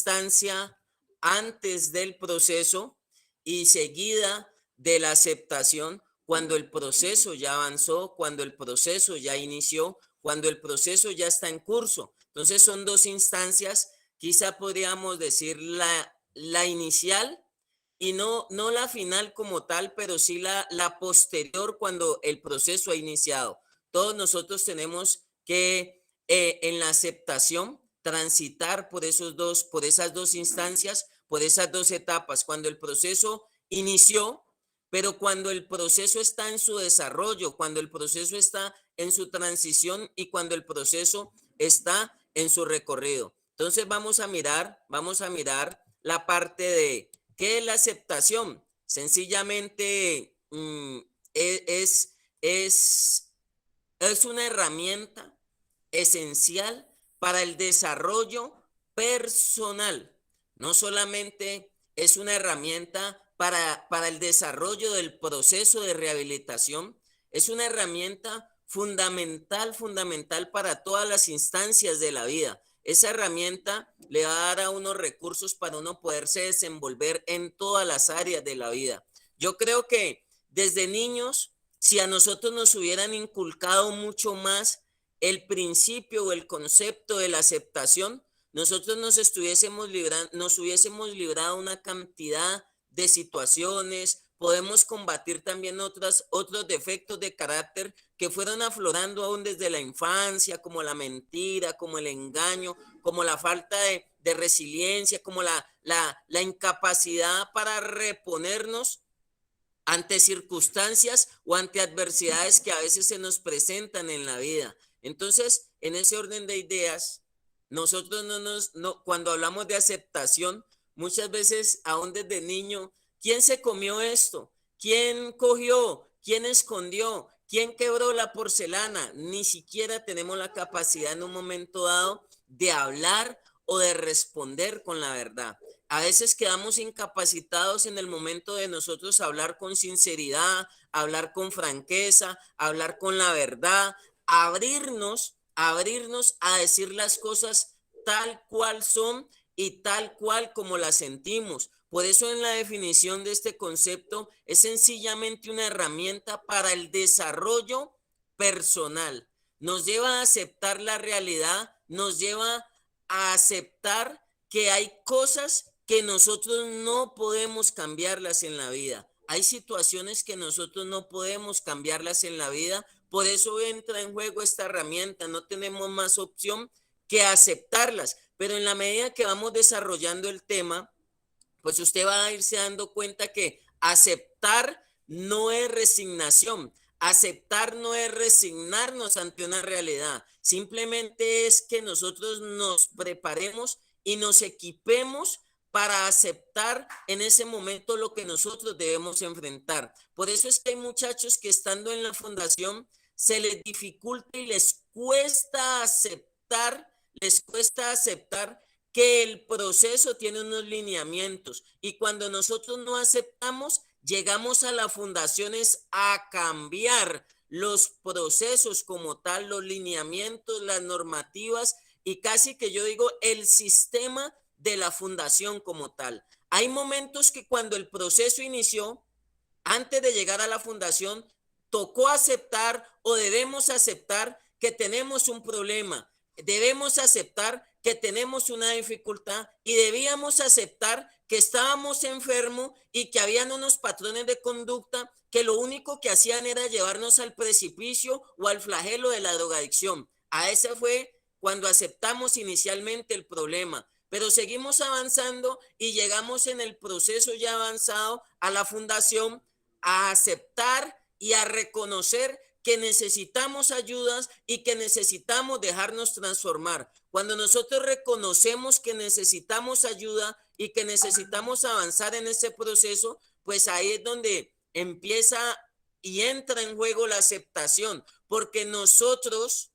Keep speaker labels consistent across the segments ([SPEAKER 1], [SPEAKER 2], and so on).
[SPEAKER 1] instancia antes del proceso y seguida de la aceptación cuando el proceso ya avanzó, cuando el proceso ya inició, cuando el proceso ya está en curso. Entonces son dos instancias, quizá podríamos decir la inicial y no la final como tal, pero sí la posterior cuando el proceso ha iniciado. Todos nosotros tenemos que en la aceptación transitar por esas dos instancias, por esas dos etapas, cuando el proceso inició, pero cuando el proceso está en su desarrollo, cuando el proceso está en su transición y cuando el proceso está en su recorrido. Entonces vamos a mirar la parte de qué es la aceptación. Sencillamente es, es, es una herramienta esencial para el desarrollo personal. No solamente es una herramienta para el desarrollo del proceso de rehabilitación, es una herramienta fundamental para todas las instancias de la vida. Esa herramienta le va a dar a unos recursos para uno poderse desenvolver en todas las áreas de la vida. Yo creo que desde niños, si a nosotros nos hubieran inculcado mucho más el principio o el concepto de la aceptación, nosotros nos hubiésemos librado una cantidad de situaciones, podemos combatir también otros defectos de carácter que fueron aflorando aún desde la infancia, como la mentira, como el engaño, como la falta de resiliencia, como la incapacidad para reponernos ante circunstancias o ante adversidades que a veces se nos presentan en la vida. Entonces, en ese orden de ideas, nosotros cuando hablamos de aceptación, muchas veces, aún desde niño, ¿quién se comió esto? ¿Quién cogió? ¿Quién escondió? ¿Quién quebró la porcelana? Ni siquiera tenemos la capacidad en un momento dado de hablar o de responder con la verdad. A veces quedamos incapacitados en el momento de nosotros hablar con sinceridad, hablar con franqueza, hablar con la verdad, abrirnos a decir las cosas tal cual son y tal cual como las sentimos. Por eso en la definición de este concepto es sencillamente una herramienta para el desarrollo personal. Nos lleva a aceptar la realidad, nos lleva a aceptar que hay cosas que nosotros no podemos cambiarlas en la vida. Hay situaciones que nosotros no podemos cambiarlas en la vida. Por eso entra en juego esta herramienta. No tenemos más opción que aceptarlas. Pero en la medida que vamos desarrollando el tema, pues usted va a irse dando cuenta que aceptar no es resignación. Aceptar no es resignarnos ante una realidad. Simplemente es que nosotros nos preparemos y nos equipemos para aceptar en ese momento lo que nosotros debemos enfrentar. Por eso es que hay muchachos que estando en la fundación se les dificulta y les cuesta aceptar que el proceso tiene unos lineamientos y cuando nosotros no aceptamos, llegamos a las fundaciones a cambiar los procesos como tal, los lineamientos, las normativas y casi que yo digo el sistema de la fundación como tal. Hay momentos que cuando el proceso inició, antes de llegar a la fundación, tocó aceptar o debemos aceptar que tenemos un problema, debemos aceptar que tenemos una dificultad y debíamos aceptar que estábamos enfermos y que habían unos patrones de conducta que lo único que hacían era llevarnos al precipicio o al flagelo de la drogadicción. A ese fue cuando aceptamos inicialmente el problema, pero seguimos avanzando y llegamos en el proceso ya avanzado a la fundación a aceptar y a reconocer que necesitamos ayudas y que necesitamos dejarnos transformar. Cuando nosotros reconocemos que necesitamos ayuda y que necesitamos avanzar en ese proceso, pues ahí es donde empieza y entra en juego la aceptación, porque nosotros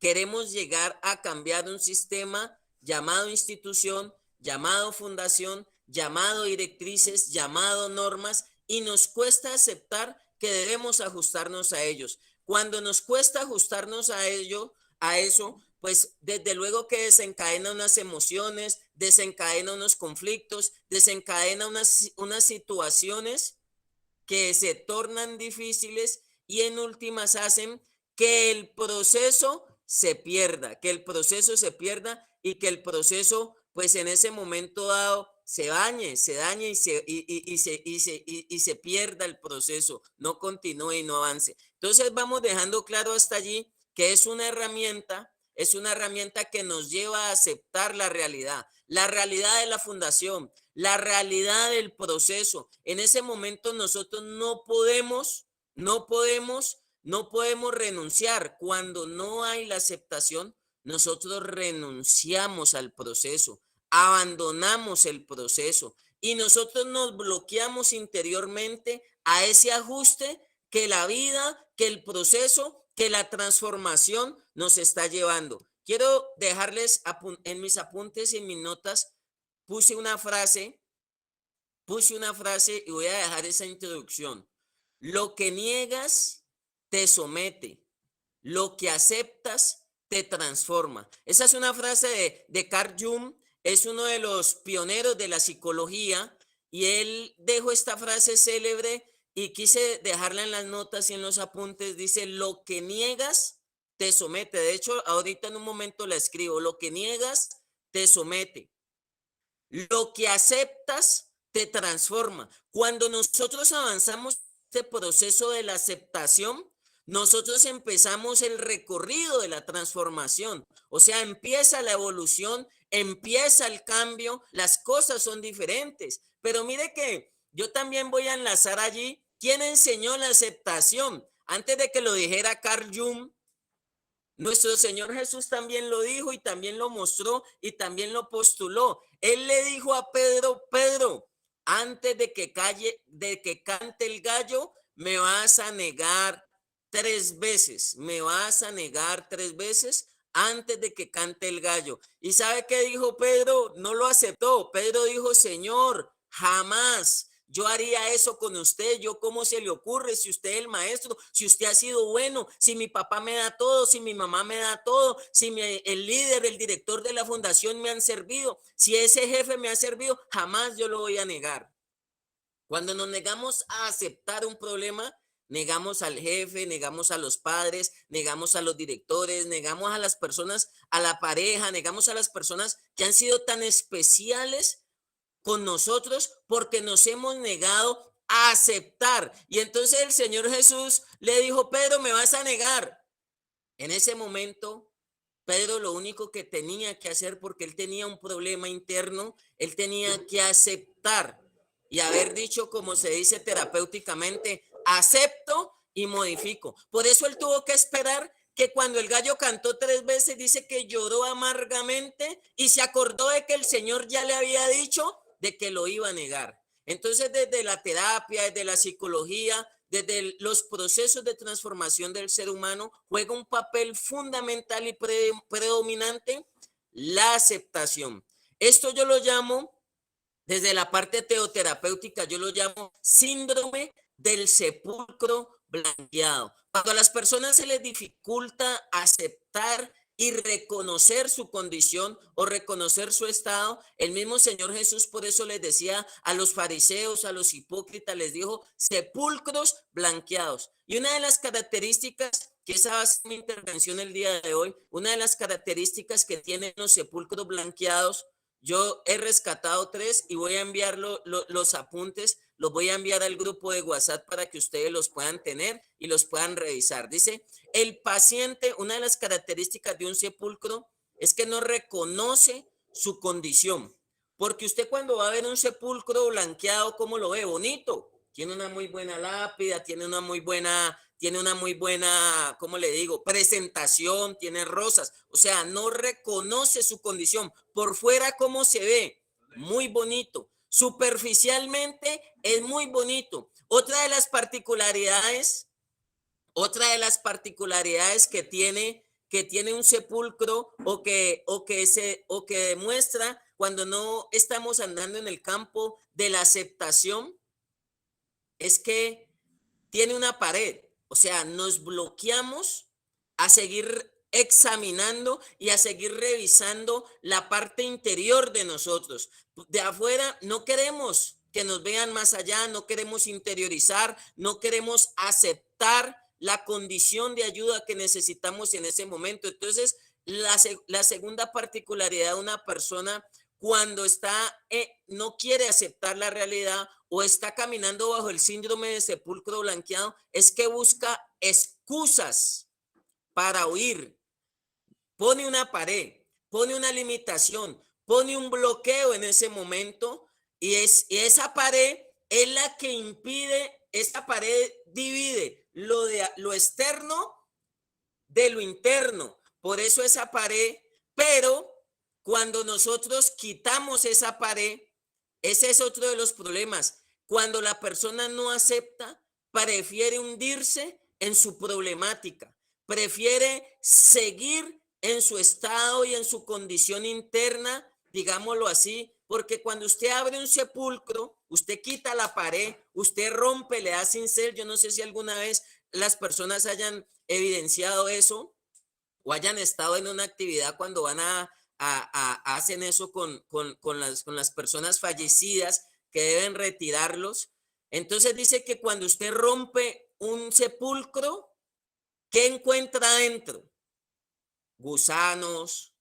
[SPEAKER 1] queremos llegar a cambiar un sistema llamado institución, llamado fundación, llamado directrices, llamado normas, y nos cuesta aceptar que debemos ajustarnos a ellos. Cuando nos cuesta ajustarnos a eso, pues desde luego que desencadena unas emociones, desencadena unos conflictos, desencadena unas situaciones que se tornan difíciles y en últimas hacen que el proceso se pierda, que el proceso se pierda y que el proceso, pues en ese momento dado, se dañe y se pierda el proceso, no continúe y no avance. Entonces vamos dejando claro hasta allí que es una herramienta que nos lleva a aceptar la realidad de la fundación, la realidad del proceso. En ese momento nosotros no podemos renunciar. Cuando no hay la aceptación, nosotros renunciamos al proceso, abandonamos el proceso y nosotros nos bloqueamos interiormente a ese ajuste que la vida, que el proceso, que la transformación nos está llevando. Quiero dejarles en mis apuntes y en mis notas, puse una frase, y voy a dejar esa introducción. Lo que niegas te somete, lo que aceptas te transforma. Esa es una frase de Carl Jung, es uno de los pioneros de la psicología y él dejó esta frase célebre y quise dejarla en las notas y en los apuntes. Dice, lo que niegas te somete. De hecho, ahorita en un momento la escribo. Lo que niegas te somete. Lo que aceptas te transforma. Cuando nosotros avanzamos este proceso de la aceptación, nosotros empezamos el recorrido de la transformación. O sea, empieza la evolución, empieza el cambio, las cosas son diferentes. Pero mire que yo también voy a enlazar allí quién enseñó la aceptación. Antes de que lo dijera Carl Jung, nuestro Señor Jesús también lo dijo y también lo mostró y también lo postuló. Él le dijo a Pedro, Pedro, antes de que cante el gallo, me vas a negar 3 veces. Me vas a negar 3 veces antes de que cante el gallo. ¿Y sabe qué dijo Pedro? No lo aceptó. Pedro dijo, Señor, jamás yo haría eso con usted. Yo, ¿cómo se le ocurre? Si usted es el maestro, si usted ha sido bueno, si mi papá me da todo, si mi mamá me da todo, si el líder, el director de la fundación me han servido, si ese jefe me ha servido, jamás yo lo voy a negar. Cuando nos negamos a aceptar un problema, negamos al jefe, negamos a los padres, negamos a los directores, negamos a las personas, a la pareja, negamos a las personas que han sido tan especiales con nosotros porque nos hemos negado a aceptar. Y entonces el Señor Jesús le dijo, Pedro, me vas a negar. En ese momento, Pedro lo único que tenía que hacer, porque él tenía un problema interno, él tenía que aceptar y haber dicho, como se dice terapéuticamente, acepto y modifico. Por eso él tuvo que esperar que cuando el gallo cantó 3 veces, dice que lloró amargamente y se acordó de que el Señor ya le había dicho de que lo iba a negar. Entonces, desde la terapia, desde la psicología, desde los procesos de transformación del ser humano, juega un papel fundamental y predominante la aceptación. Esto yo lo llamo, desde la parte teoterapéutica, yo lo llamo síndrome del sepulcro blanqueado. Cuando a las personas se les dificulta aceptar y reconocer su condición o reconocer su estado, el mismo Señor Jesús por eso les decía a los fariseos, a los hipócritas, les dijo sepulcros blanqueados. Y una de las características, que esa va a ser mi intervención el día de hoy, una de las características que tienen los sepulcros blanqueados, yo he rescatado 3 y voy a enviar los apuntes, los voy a enviar al grupo de WhatsApp para que ustedes los puedan tener y los puedan revisar. Dice, el paciente, una de las características de un sepulcro es que no reconoce su condición. Porque usted cuando va a ver un sepulcro blanqueado, ¿cómo lo ve? Bonito. Tiene una muy buena lápida, tiene una muy buena, ¿cómo le digo? Presentación, tiene rosas. O sea, no reconoce su condición. Por fuera, ¿cómo se ve? Muy bonito. Superficialmente es muy bonito. Otra de las particularidades que tiene un sepulcro o que demuestra cuando no estamos andando en el campo de la aceptación es que tiene una pared. O sea, nos bloqueamos a seguir examinando y a seguir revisando la parte interior de nosotros. De afuera no queremos que nos vean más allá, no queremos interiorizar, no queremos aceptar la condición de ayuda que necesitamos en ese momento. Entonces, la segunda particularidad de una persona cuando no quiere aceptar la realidad o está caminando bajo el síndrome de sepulcro blanqueado es que busca excusas para huir. Pone una pared, pone una limitación, pone un bloqueo en ese momento y esa pared es la que impide, esa pared divide lo externo de lo interno. Por eso esa pared, pero cuando nosotros quitamos esa pared, ese es otro de los problemas. Cuando la persona no acepta, prefiere hundirse en su problemática, prefiere seguir en su estado y en su condición interna, digámoslo así, porque cuando usted abre un sepulcro, usted quita la pared, usted rompe, le da cincel. Yo no sé si alguna vez las personas hayan evidenciado eso o hayan estado en una actividad cuando van hacen eso con las personas fallecidas que deben retirarlos. Entonces dice que cuando usted rompe un sepulcro, ¿qué encuentra adentro? Gusanos,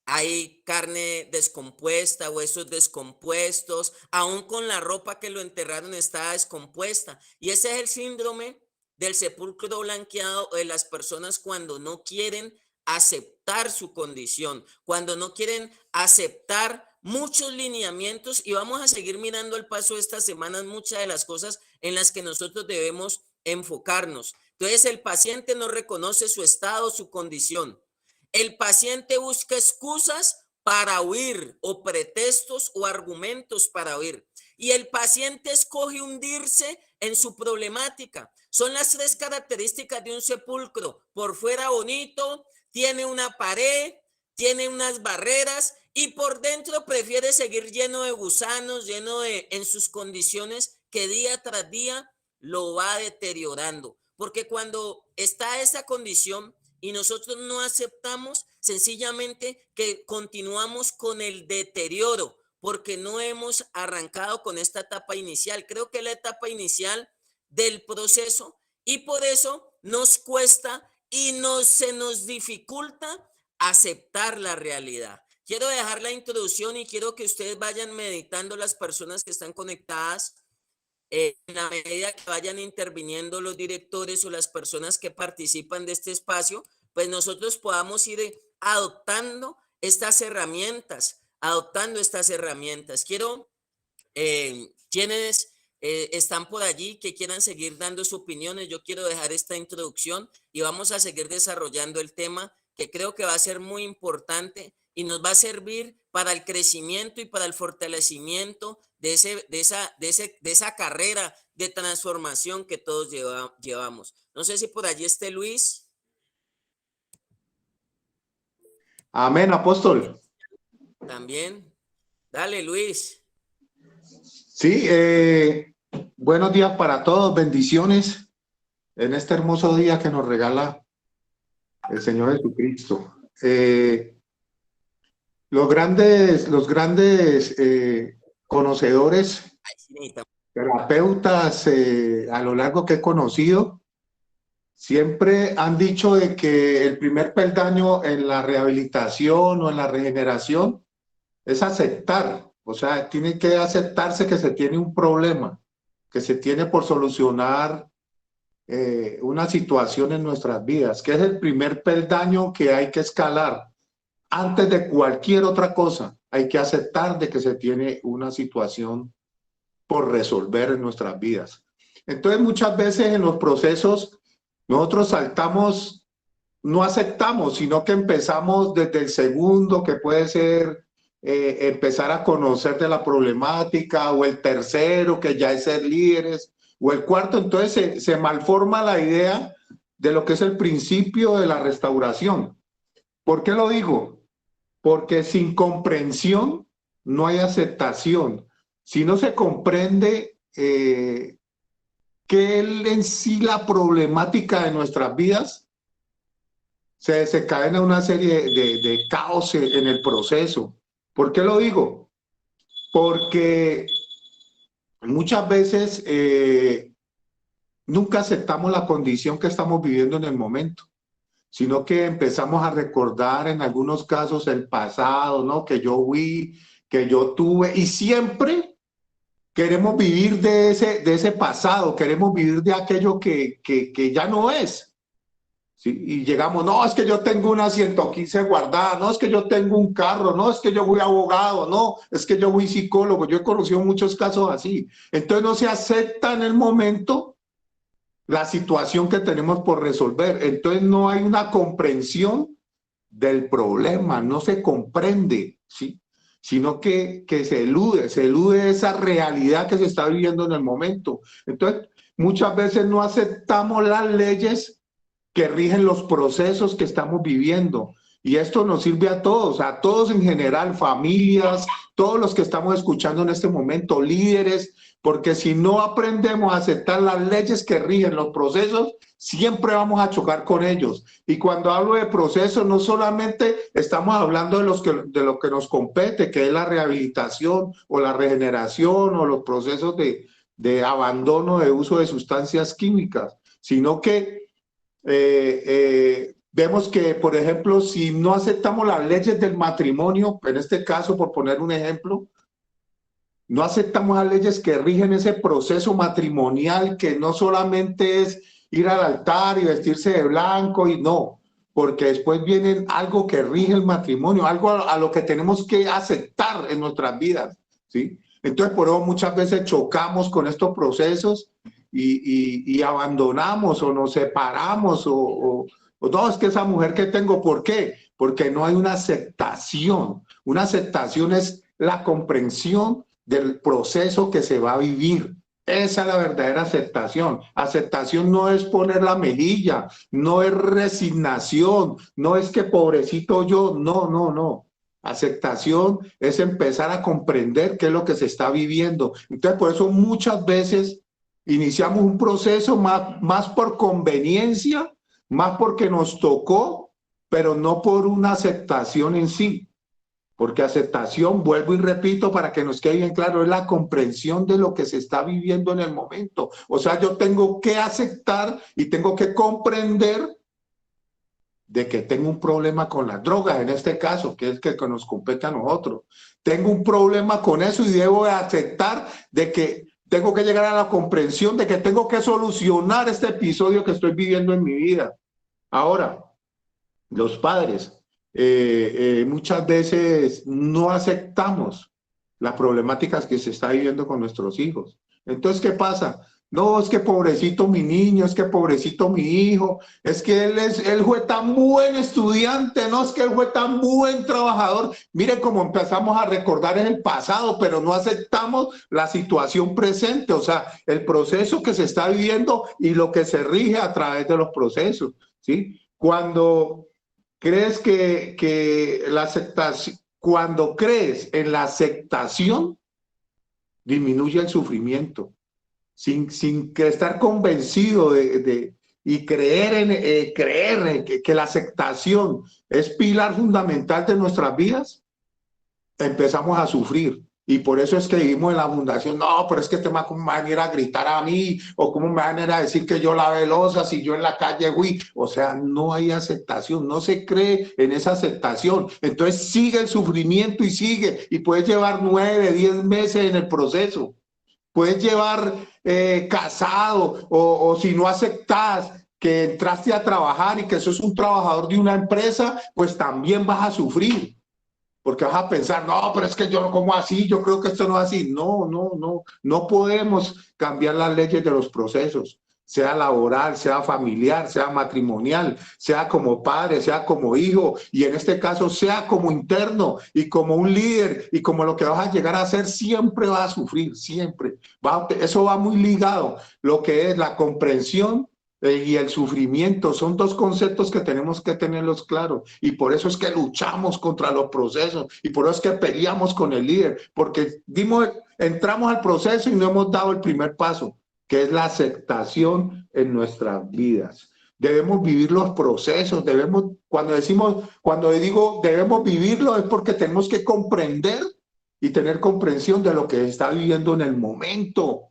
[SPEAKER 1] hay carne descompuesta, huesos descompuestos, aún con la ropa que lo enterraron está descompuesta. Y ese es el síndrome del sepulcro blanqueado de las personas cuando no quieren aceptar su condición, cuando no quieren aceptar muchos lineamientos. Y vamos a seguir mirando el paso de estas semanas muchas de las cosas en las que nosotros debemos enfocarnos. Entonces el paciente no reconoce su estado, su condición. El paciente busca excusas para huir o pretextos o argumentos para huir. Y el paciente escoge hundirse en su problemática. Son las tres características de un sepulcro. Por fuera bonito, tiene una pared, tiene unas barreras y por dentro prefiere seguir lleno de gusanos, en sus condiciones que día tras día lo va deteriorando. Porque cuando está esa condición, y nosotros no aceptamos, sencillamente que continuamos con el deterioro porque no hemos arrancado con esta etapa inicial. Creo que la etapa inicial del proceso y por eso nos cuesta y se nos dificulta aceptar la realidad. Quiero dejar la introducción y quiero que ustedes vayan meditando las personas que están conectadas. En la medida que vayan interviniendo los directores o las personas que participan de este espacio, pues nosotros podamos ir adoptando estas herramientas, Quiero, quienes están por allí, que quieran seguir dando sus opiniones, yo quiero dejar esta introducción y vamos a seguir desarrollando el tema que creo que va a ser muy importante y nos va a servir para el crecimiento y para el fortalecimiento de esa carrera de transformación que todos llevamos. No sé si por allí esté Luis.
[SPEAKER 2] Amén, apóstol.
[SPEAKER 1] También. Dale, Luis.
[SPEAKER 2] Sí, buenos días para todos, bendiciones en este hermoso día que nos regala el Señor Jesucristo. Los grandes conocedores, terapeutas a lo largo que he conocido, siempre han dicho de que el primer peldaño en la rehabilitación o en la regeneración es aceptar. O sea, tiene que aceptarse que se tiene un problema, que se tiene por solucionar una situación en nuestras vidas, que es el primer peldaño que hay que escalar. Antes de cualquier otra cosa, hay que aceptar de que se tiene una situación por resolver en nuestras vidas. Entonces, muchas veces en los procesos, nosotros saltamos, no aceptamos, sino que empezamos desde el segundo, que puede ser empezar a conocer de la problemática, o el tercero, que ya es ser líderes, o el cuarto. Entonces se malforma la idea de lo que es el principio de la restauración. ¿Por qué lo digo? Porque sin comprensión no hay aceptación. Si no se comprende que en sí la problemática de nuestras vidas, se desencadena una serie de caos en el proceso. ¿Por qué lo digo? Porque muchas veces nunca aceptamos la condición que estamos viviendo en el momento, sino que empezamos a recordar en algunos casos el pasado, ¿no? Que yo vi, que yo tuve, y siempre queremos vivir de ese pasado, queremos vivir de aquello que ya no es. ¿Sí? Y llegamos, no, es que yo tengo una 115 guardada, no, es que yo tengo un carro, no, es que yo fui abogado, no, es que yo fui psicólogo. Yo he conocido muchos casos así. Entonces no se acepta en el momento la situación que tenemos por resolver. Entonces no hay una comprensión del problema, no se comprende, ¿sí? Sino que se elude esa realidad que se está viviendo en el momento. Entonces muchas veces no aceptamos las leyes que rigen los procesos que estamos viviendo. Y esto nos sirve a todos en general, familias, todos los que estamos escuchando en este momento, líderes, porque si no aprendemos a aceptar las leyes que rigen los procesos, siempre vamos a chocar con ellos. Y cuando hablo de procesos, no solamente estamos hablando de lo que nos compete, que es la rehabilitación o la regeneración o los procesos de abandono de uso de sustancias químicas, sino que vemos que, por ejemplo, si no aceptamos las leyes del matrimonio, en este caso, por poner un ejemplo, no aceptamos las leyes que rigen ese proceso matrimonial, que no solamente es ir al altar y vestirse de blanco, y no, porque después viene algo que rige el matrimonio, algo a lo que tenemos que aceptar en nuestras vidas, ¿sí? Entonces, por eso muchas veces chocamos con estos procesos y abandonamos o nos separamos o no, es que esa mujer que tengo, ¿por qué? Porque no hay una aceptación. Una aceptación es la comprensión del proceso que se va a vivir. Esa es la verdadera aceptación. Aceptación no es poner la mejilla, no es resignación, no es que pobrecito yo, no, no, no. Aceptación es empezar a comprender qué es lo que se está viviendo. Entonces, por eso muchas veces iniciamos un proceso más por conveniencia, más porque nos tocó, pero no por una aceptación en sí. Porque aceptación, vuelvo y repito para que nos quede bien claro, es la comprensión de lo que se está viviendo en el momento. O sea, yo tengo que aceptar y tengo que comprender de que tengo un problema con las drogas, en este caso, que es el que nos compete a nosotros. Tengo un problema con eso y debo aceptar de que tengo que llegar a la comprensión de que tengo que solucionar este episodio que estoy viviendo en mi vida. Ahora, los padres, muchas veces no aceptamos las problemáticas que se está viviendo con nuestros hijos. Entonces, ¿qué pasa? No, es que pobrecito mi niño, es que pobrecito mi hijo, es que él fue tan buen estudiante, no, es que él fue tan buen trabajador. Miren cómo empezamos a recordar en el pasado, pero no aceptamos la situación presente, o sea, el proceso que se está viviendo y lo que se rige a través de los procesos, ¿sí? Cuando crees que la aceptación, cuando crees en la aceptación, disminuye el sufrimiento. Sin que estar convencido y creer en que la aceptación es pilar fundamental de nuestras vidas, empezamos a sufrir. Y por eso es que vivimos en la fundación. No, pero es que ¿cómo me van a ir a gritar a mí? ¿O cómo me van a ir a decir que yo lavé losas y yo en la calle fui? O sea, no hay aceptación, no se cree en esa aceptación. Entonces sigue el sufrimiento y sigue. Y puedes llevar 9, 10 meses en el proceso. Puedes llevar casado o si no aceptas que entraste a trabajar y que sos un trabajador de una empresa, pues también vas a sufrir. Porque vas a pensar, no, pero es que yo no como así, yo creo que esto no es así. No, no, no, no podemos cambiar las leyes de los procesos, sea laboral, sea familiar, sea matrimonial, sea como padre, sea como hijo, y en este caso sea como interno y como un líder y como lo que vas a llegar a ser, siempre vas a sufrir, siempre. Eso va muy ligado, lo que es la comprensión y el sufrimiento son dos conceptos que tenemos que tenerlos claros, y por eso es que luchamos contra los procesos y por eso es que peleamos con el líder, porque entramos al proceso y no hemos dado el primer paso, que es la aceptación en nuestras vidas. debemos vivir los procesos, cuando digo debemos vivirlo es porque tenemos que comprender y tener comprensión de lo que se está viviendo en el momento.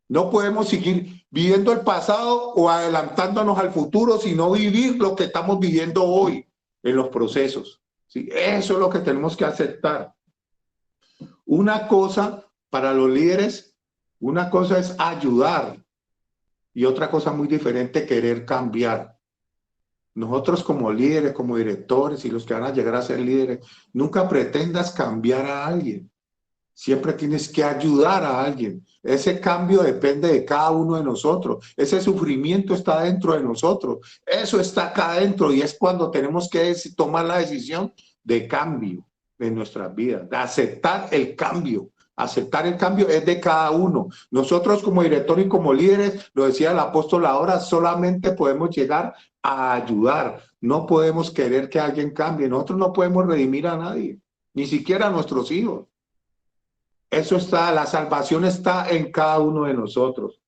[SPEAKER 2] No podemos seguir viviendo el pasado o adelantándonos al futuro, sino vivir lo que estamos viviendo hoy en los procesos. ¿Sí? Eso es lo que tenemos que aceptar. Una cosa para los líderes, una cosa es ayudar y otra cosa muy diferente, querer cambiar. Nosotros como líderes, como directores y los que van a llegar a ser líderes, nunca pretendas cambiar a alguien. Siempre tienes que ayudar a alguien. Ese cambio depende de cada uno de nosotros. Ese sufrimiento está dentro de nosotros. Eso está acá adentro y es cuando tenemos que tomar la decisión de cambio en nuestras vidas, de aceptar el cambio. Aceptar el cambio es de cada uno. Nosotros como director y como líderes, lo decía el apóstol ahora, solamente podemos llegar a ayudar. No podemos querer que alguien cambie. Nosotros no podemos redimir a nadie, ni siquiera a nuestros hijos. Eso está, la salvación está en cada uno de nosotros.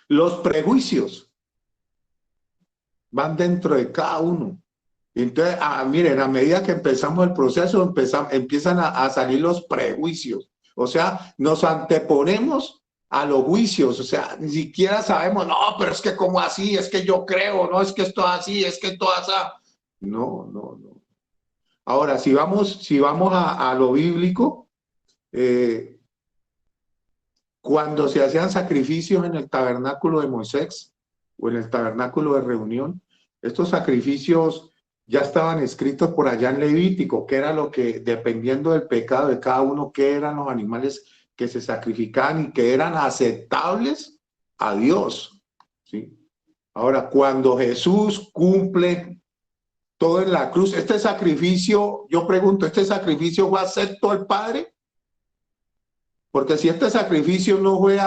[SPEAKER 2] Los prejuicios van dentro de cada uno. Entonces, miren, a medida que empezamos el proceso, empiezan a salir los prejuicios. O sea, nos anteponemos a los juicios. O sea, ni siquiera sabemos, no, pero es que como así, es que yo creo, no, es que esto así, es que esto así. No, no, no. Ahora, si vamos a lo bíblico, cuando se hacían sacrificios en el tabernáculo de Moisés o en el tabernáculo de reunión, estos sacrificios ya estaban escritos por allá en Levítico, que era lo que, dependiendo del pecado de cada uno, qué eran los animales que se sacrificaban y que eran aceptables a Dios, ¿sí? Ahora, cuando Jesús cumple todo en la cruz, este sacrificio, yo pregunto, ¿este sacrificio fue acepto al Padre? Porque si este sacrificio no fue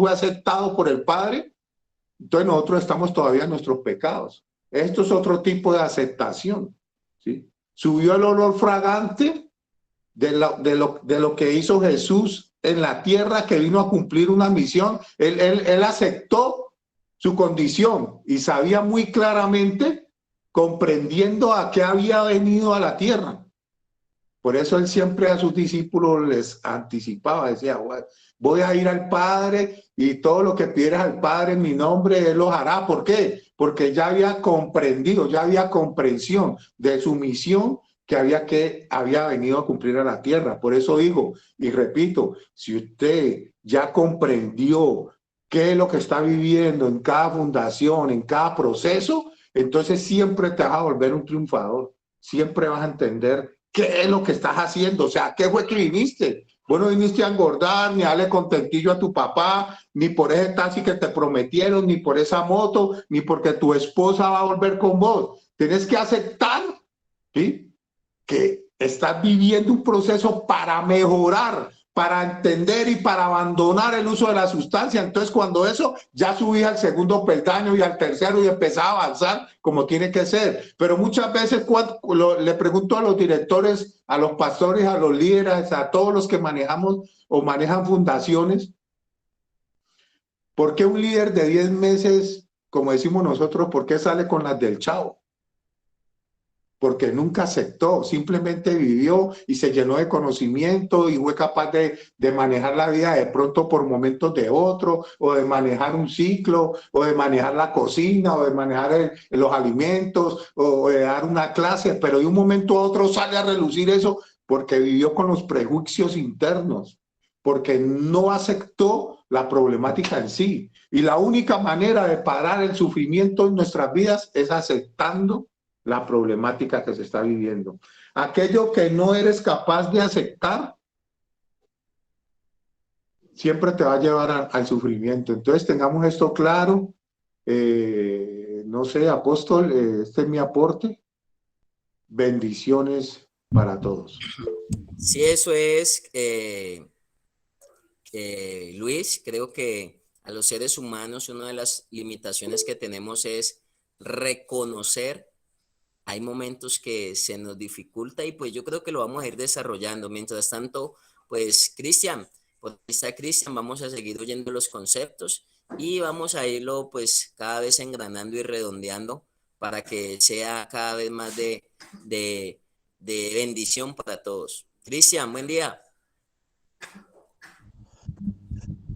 [SPEAKER 2] aceptado por el Padre, entonces nosotros estamos todavía en nuestros pecados. Esto es otro tipo de aceptación, ¿sí? Subió el olor fragante de lo que hizo Jesús en la tierra, que vino a cumplir una misión. Él aceptó su condición y sabía muy claramente, comprendiendo a qué había venido a la tierra. Por eso él siempre a sus discípulos les anticipaba, decía, voy a ir al Padre y todo lo que pidieras al Padre en mi nombre, Él los hará. ¿Por qué? Porque ya había comprendido, ya había comprensión de su misión que había venido a cumplir a la tierra. Por eso digo, y repito, si usted ya comprendió qué es lo que está viviendo en cada fundación, en cada proceso, entonces siempre te vas a volver un triunfador. Siempre vas a entender qué es lo que estás haciendo, o sea, ¿qué fue que viniste? Vos no viniste a engordar, ni a darle contentillo a tu papá, ni por ese taxi que te prometieron, ni por esa moto, ni porque tu esposa va a volver con vos. Tienes que aceptar, ¿sí?, que estás viviendo un proceso para mejorar, para entender y para abandonar el uso de la sustancia. Entonces, cuando eso, ya subís al segundo peldaño y al tercero y empezás a avanzar como tiene que ser. Pero muchas veces le pregunto a los directores, a los pastores, a los líderes, a todos los que manejamos o manejan fundaciones, ¿por qué un líder de 10 meses, como decimos nosotros, por qué sale con las del chavo? Porque nunca aceptó, simplemente vivió y se llenó de conocimiento y fue capaz de manejar la vida de pronto por momentos de otro, o de manejar un ciclo, o de manejar la cocina, o de manejar los alimentos, o de dar una clase, pero de un momento a otro sale a relucir eso porque vivió con los prejuicios internos, porque no aceptó la problemática en sí. Y la única manera de parar el sufrimiento en nuestras vidas es aceptando la problemática que se está viviendo. Aquello que no eres capaz de aceptar siempre te va a llevar al sufrimiento. Entonces tengamos esto claro. No sé, apóstol, este es mi aporte. Bendiciones para todos.
[SPEAKER 1] Sí, eso es, Luis, creo que a los seres humanos una de las limitaciones que tenemos es reconocer. Hay momentos que se nos dificulta y pues yo creo que lo vamos a ir desarrollando. Mientras tanto, pues Cristian, por ahí está Cristian, vamos a seguir oyendo los conceptos y vamos a irlo pues cada vez engranando y redondeando para que sea cada vez más de, de bendición para todos. Cristian, buen día.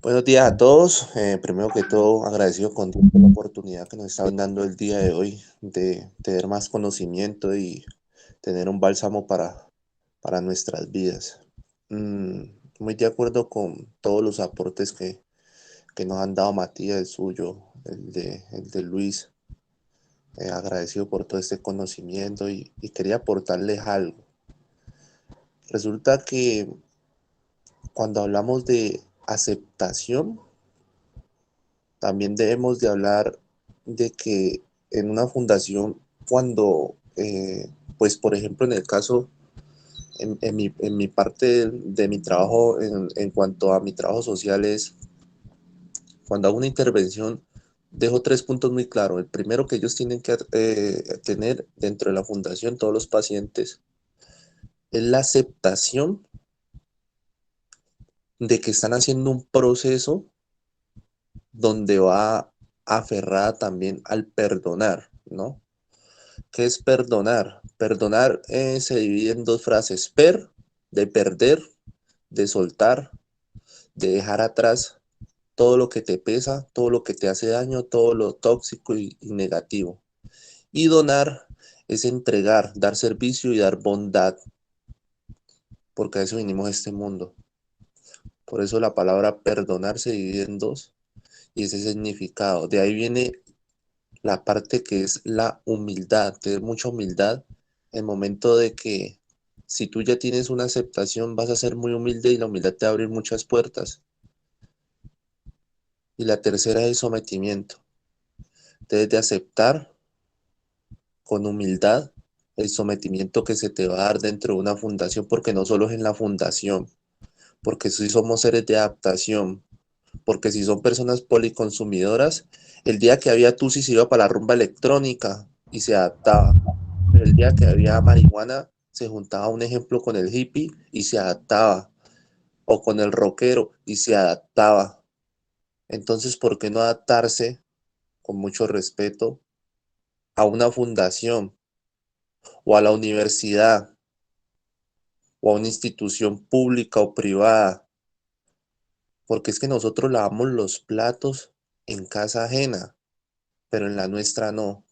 [SPEAKER 3] Buenos días a todos. Primero que todo, agradecido con Dios por la oportunidad que nos está dando el día de hoy de tener más conocimiento y tener un bálsamo para nuestras vidas. Mm, Muy de acuerdo con todos los aportes que nos han dado Matías, el suyo, el de Luis. Agradecido por todo este conocimiento y quería aportarles algo. Resulta que cuando hablamos de aceptación, también debemos de hablar de que en una fundación, cuando, pues por ejemplo, en el caso, en mi parte de mi trabajo, en cuanto a mi trabajo social, es cuando hago una intervención, dejo 3 puntos muy claros. El primero que ellos tienen que tener dentro de la fundación, todos los pacientes, es la aceptación de que están haciendo un proceso donde va aferrada también al perdonar, ¿no? ¿Qué es perdonar? Perdonar se divide en 2 frases: de perder, de soltar, de dejar atrás todo lo que te pesa, todo lo que te hace daño, todo lo tóxico y negativo. Y donar es entregar, dar servicio y dar bondad, porque a eso vinimos a este mundo. Por eso la palabra perdonar se divide en dos y ese significado. De ahí viene la parte que es la humildad, tener mucha humildad en el momento de que si tú ya tienes una aceptación vas a ser muy humilde y la humildad te va a abrir muchas puertas. Y la tercera es el sometimiento. Debes de aceptar con humildad el sometimiento que se te va a dar dentro de una fundación, porque no solo es en la fundación, porque si somos seres de adaptación, porque si son personas policonsumidoras, el día que había tusi se iba para la rumba electrónica y se adaptaba. Pero el día que había marihuana, se juntaba, un ejemplo, con el hippie y se adaptaba, o con el rockero y se adaptaba. Entonces, ¿por qué no adaptarse con mucho respeto a una fundación o a la universidad o a una institución pública o privada? Porque es que nosotros lavamos los platos en casa ajena, pero en la nuestra no.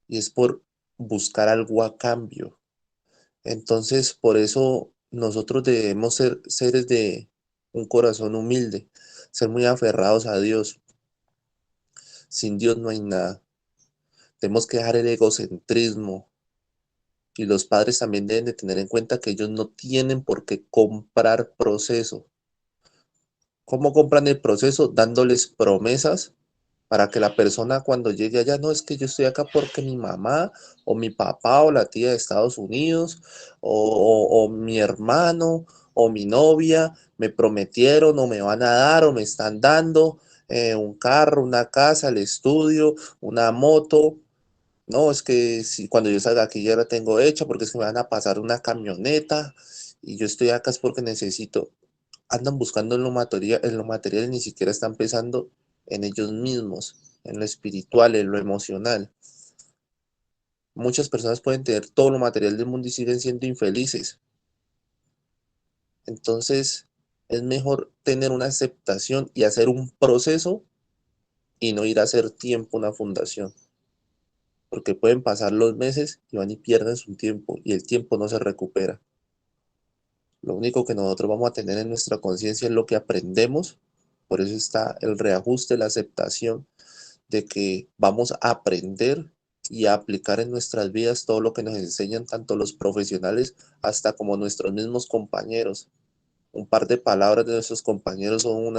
[SPEAKER 3] Y es por buscar algo a cambio. Entonces, por eso nosotros debemos ser seres de un corazón humilde, ser muy aferrados a Dios. Sin Dios no hay nada. Tenemos que dejar el egocentrismo y los padres también deben de tener en cuenta que ellos no tienen por qué comprar proceso. ¿Cómo compran el proceso? Dándoles promesas para que la persona cuando llegue allá, no es que yo estoy acá porque mi mamá o mi papá o la tía de Estados Unidos o mi hermano o mi novia me prometieron o me van a dar o me están dando un carro, una casa, el estudio, una moto. No, es que si cuando yo salga aquí ya la tengo hecha porque es que me van a pasar una camioneta y yo estoy acá es porque necesito. Andan buscando en lo material y ni siquiera están pensando en ellos mismos, en lo espiritual, en lo emocional. Muchas personas pueden tener todo lo material del mundo y siguen siendo infelices. Entonces, es mejor tener una aceptación y hacer un proceso y no ir a hacer tiempo una fundación, porque pueden pasar los meses y van y pierden su tiempo y el tiempo no se recupera. Lo único que nosotros vamos a tener en nuestra conciencia es lo que aprendemos. Por eso está el reajuste, la aceptación de que vamos a aprender y a aplicar en nuestras vidas todo lo que nos enseñan tanto los profesionales hasta como nuestros mismos compañeros. Un par de palabras de nuestros compañeros son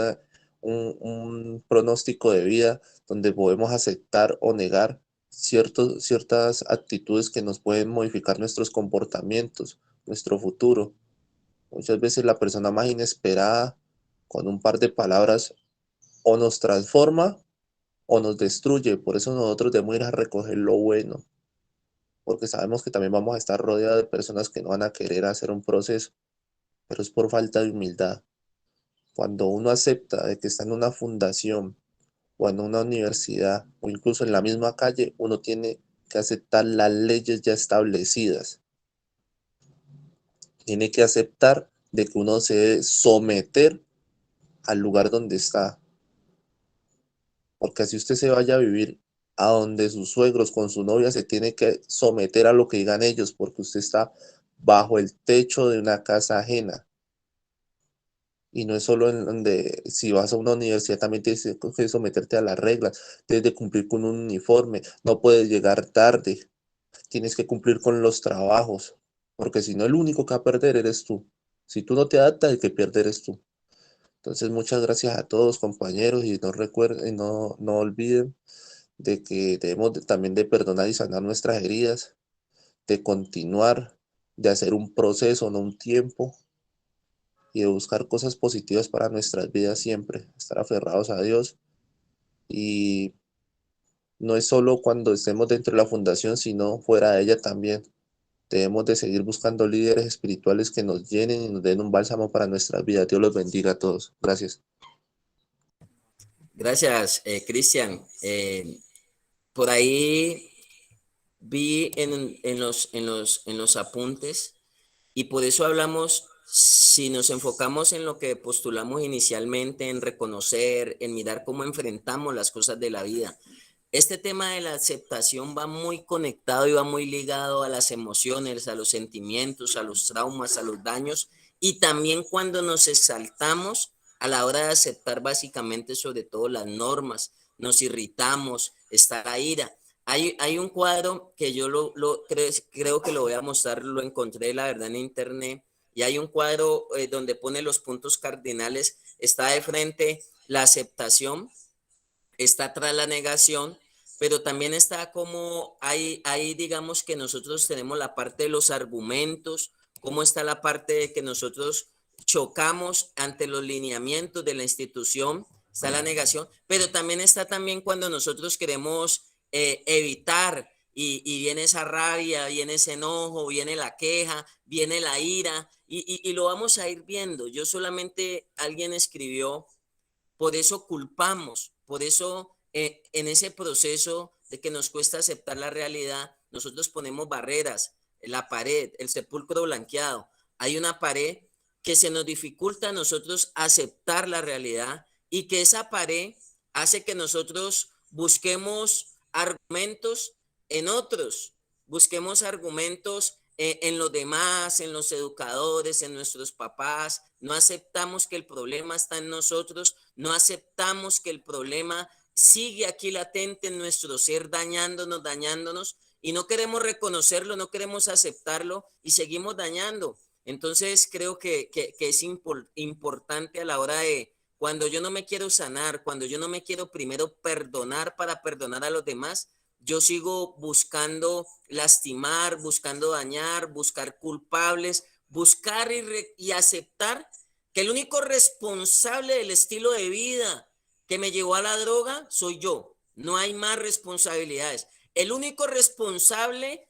[SPEAKER 3] un pronóstico de vida donde podemos aceptar o negar ciertas actitudes que nos pueden modificar nuestros comportamientos, nuestro futuro. Muchas veces la persona más inesperada, con un par de palabras, o nos transforma o nos destruye. Por eso nosotros debemos ir a recoger lo bueno, porque sabemos que también vamos a estar rodeados de personas que no van a querer hacer un proceso, pero es por falta de humildad. Cuando uno acepta de que está en una fundación o en una universidad o incluso en la misma calle, uno tiene que aceptar las leyes ya establecidas. Tiene que aceptar de que uno se debe someter al lugar donde está. Porque así usted se vaya a vivir a donde sus suegros con su novia, se tiene que someter a lo que digan ellos, porque usted está bajo el techo de una casa ajena. Y no es solo en donde, si vas a una universidad, también tienes que someterte a las reglas, tienes que cumplir con un uniforme, no puedes llegar tarde, tienes que cumplir con los trabajos, porque si no, el único que va a perder eres tú. Si tú no te adaptas, el que pierde eres tú. Entonces, muchas gracias a todos, compañeros, y no recuerden, no olviden de que debemos también de perdonar y sanar nuestras heridas, de continuar, de hacer un proceso, no un tiempo, y de buscar cosas positivas para nuestras vidas siempre, estar aferrados a Dios. Y no es solo cuando estemos dentro de la fundación, sino fuera de ella también. Debemos de seguir buscando líderes espirituales que nos llenen y nos den un bálsamo para nuestras vidas. Dios los bendiga a todos. Gracias.
[SPEAKER 1] Gracias, Cristian. Por ahí vi en los apuntes y por eso hablamos, si nos enfocamos en lo que postulamos inicialmente, en reconocer, en mirar cómo enfrentamos las cosas de la vida. Este tema de la aceptación va muy conectado y va muy ligado a las emociones, a los sentimientos, a los traumas, a los daños y también cuando nos exaltamos a la hora de aceptar básicamente sobre todo las normas, nos irritamos, está la ira. Hay un cuadro que yo creo que lo voy a mostrar, lo encontré la verdad en internet y hay un cuadro donde pone los puntos cardinales, está de frente la aceptación, está atrás la negación, pero también está como hay digamos que nosotros tenemos la parte de los argumentos, cómo está la parte de que nosotros chocamos ante los lineamientos de la institución, está la negación, pero también está también cuando nosotros queremos evitar y viene esa rabia, viene ese enojo, viene la queja, viene la ira y lo vamos a ir viendo. Yo solamente, alguien escribió, por eso culpamos, por eso en ese proceso de que nos cuesta aceptar la realidad, nosotros ponemos barreras, la pared, el sepulcro blanqueado. Hay una pared que se nos dificulta a nosotros aceptar la realidad y que esa pared hace que nosotros busquemos argumentos en otros, busquemos argumentos en los demás, en los educadores, en nuestros papás. No aceptamos que el problema está en nosotros, no aceptamos que el problema sigue aquí latente en nuestro ser, dañándonos, y no queremos reconocerlo, no queremos aceptarlo y seguimos dañando. Entonces creo que es importante a la hora de, cuando yo no me quiero sanar, cuando yo no me quiero primero perdonar para perdonar a los demás, yo sigo buscando lastimar, buscando dañar, buscar culpables, buscar y aceptar que el único responsable del estilo de vida que me llevó a la droga soy yo. No hay más responsabilidades. El único responsable,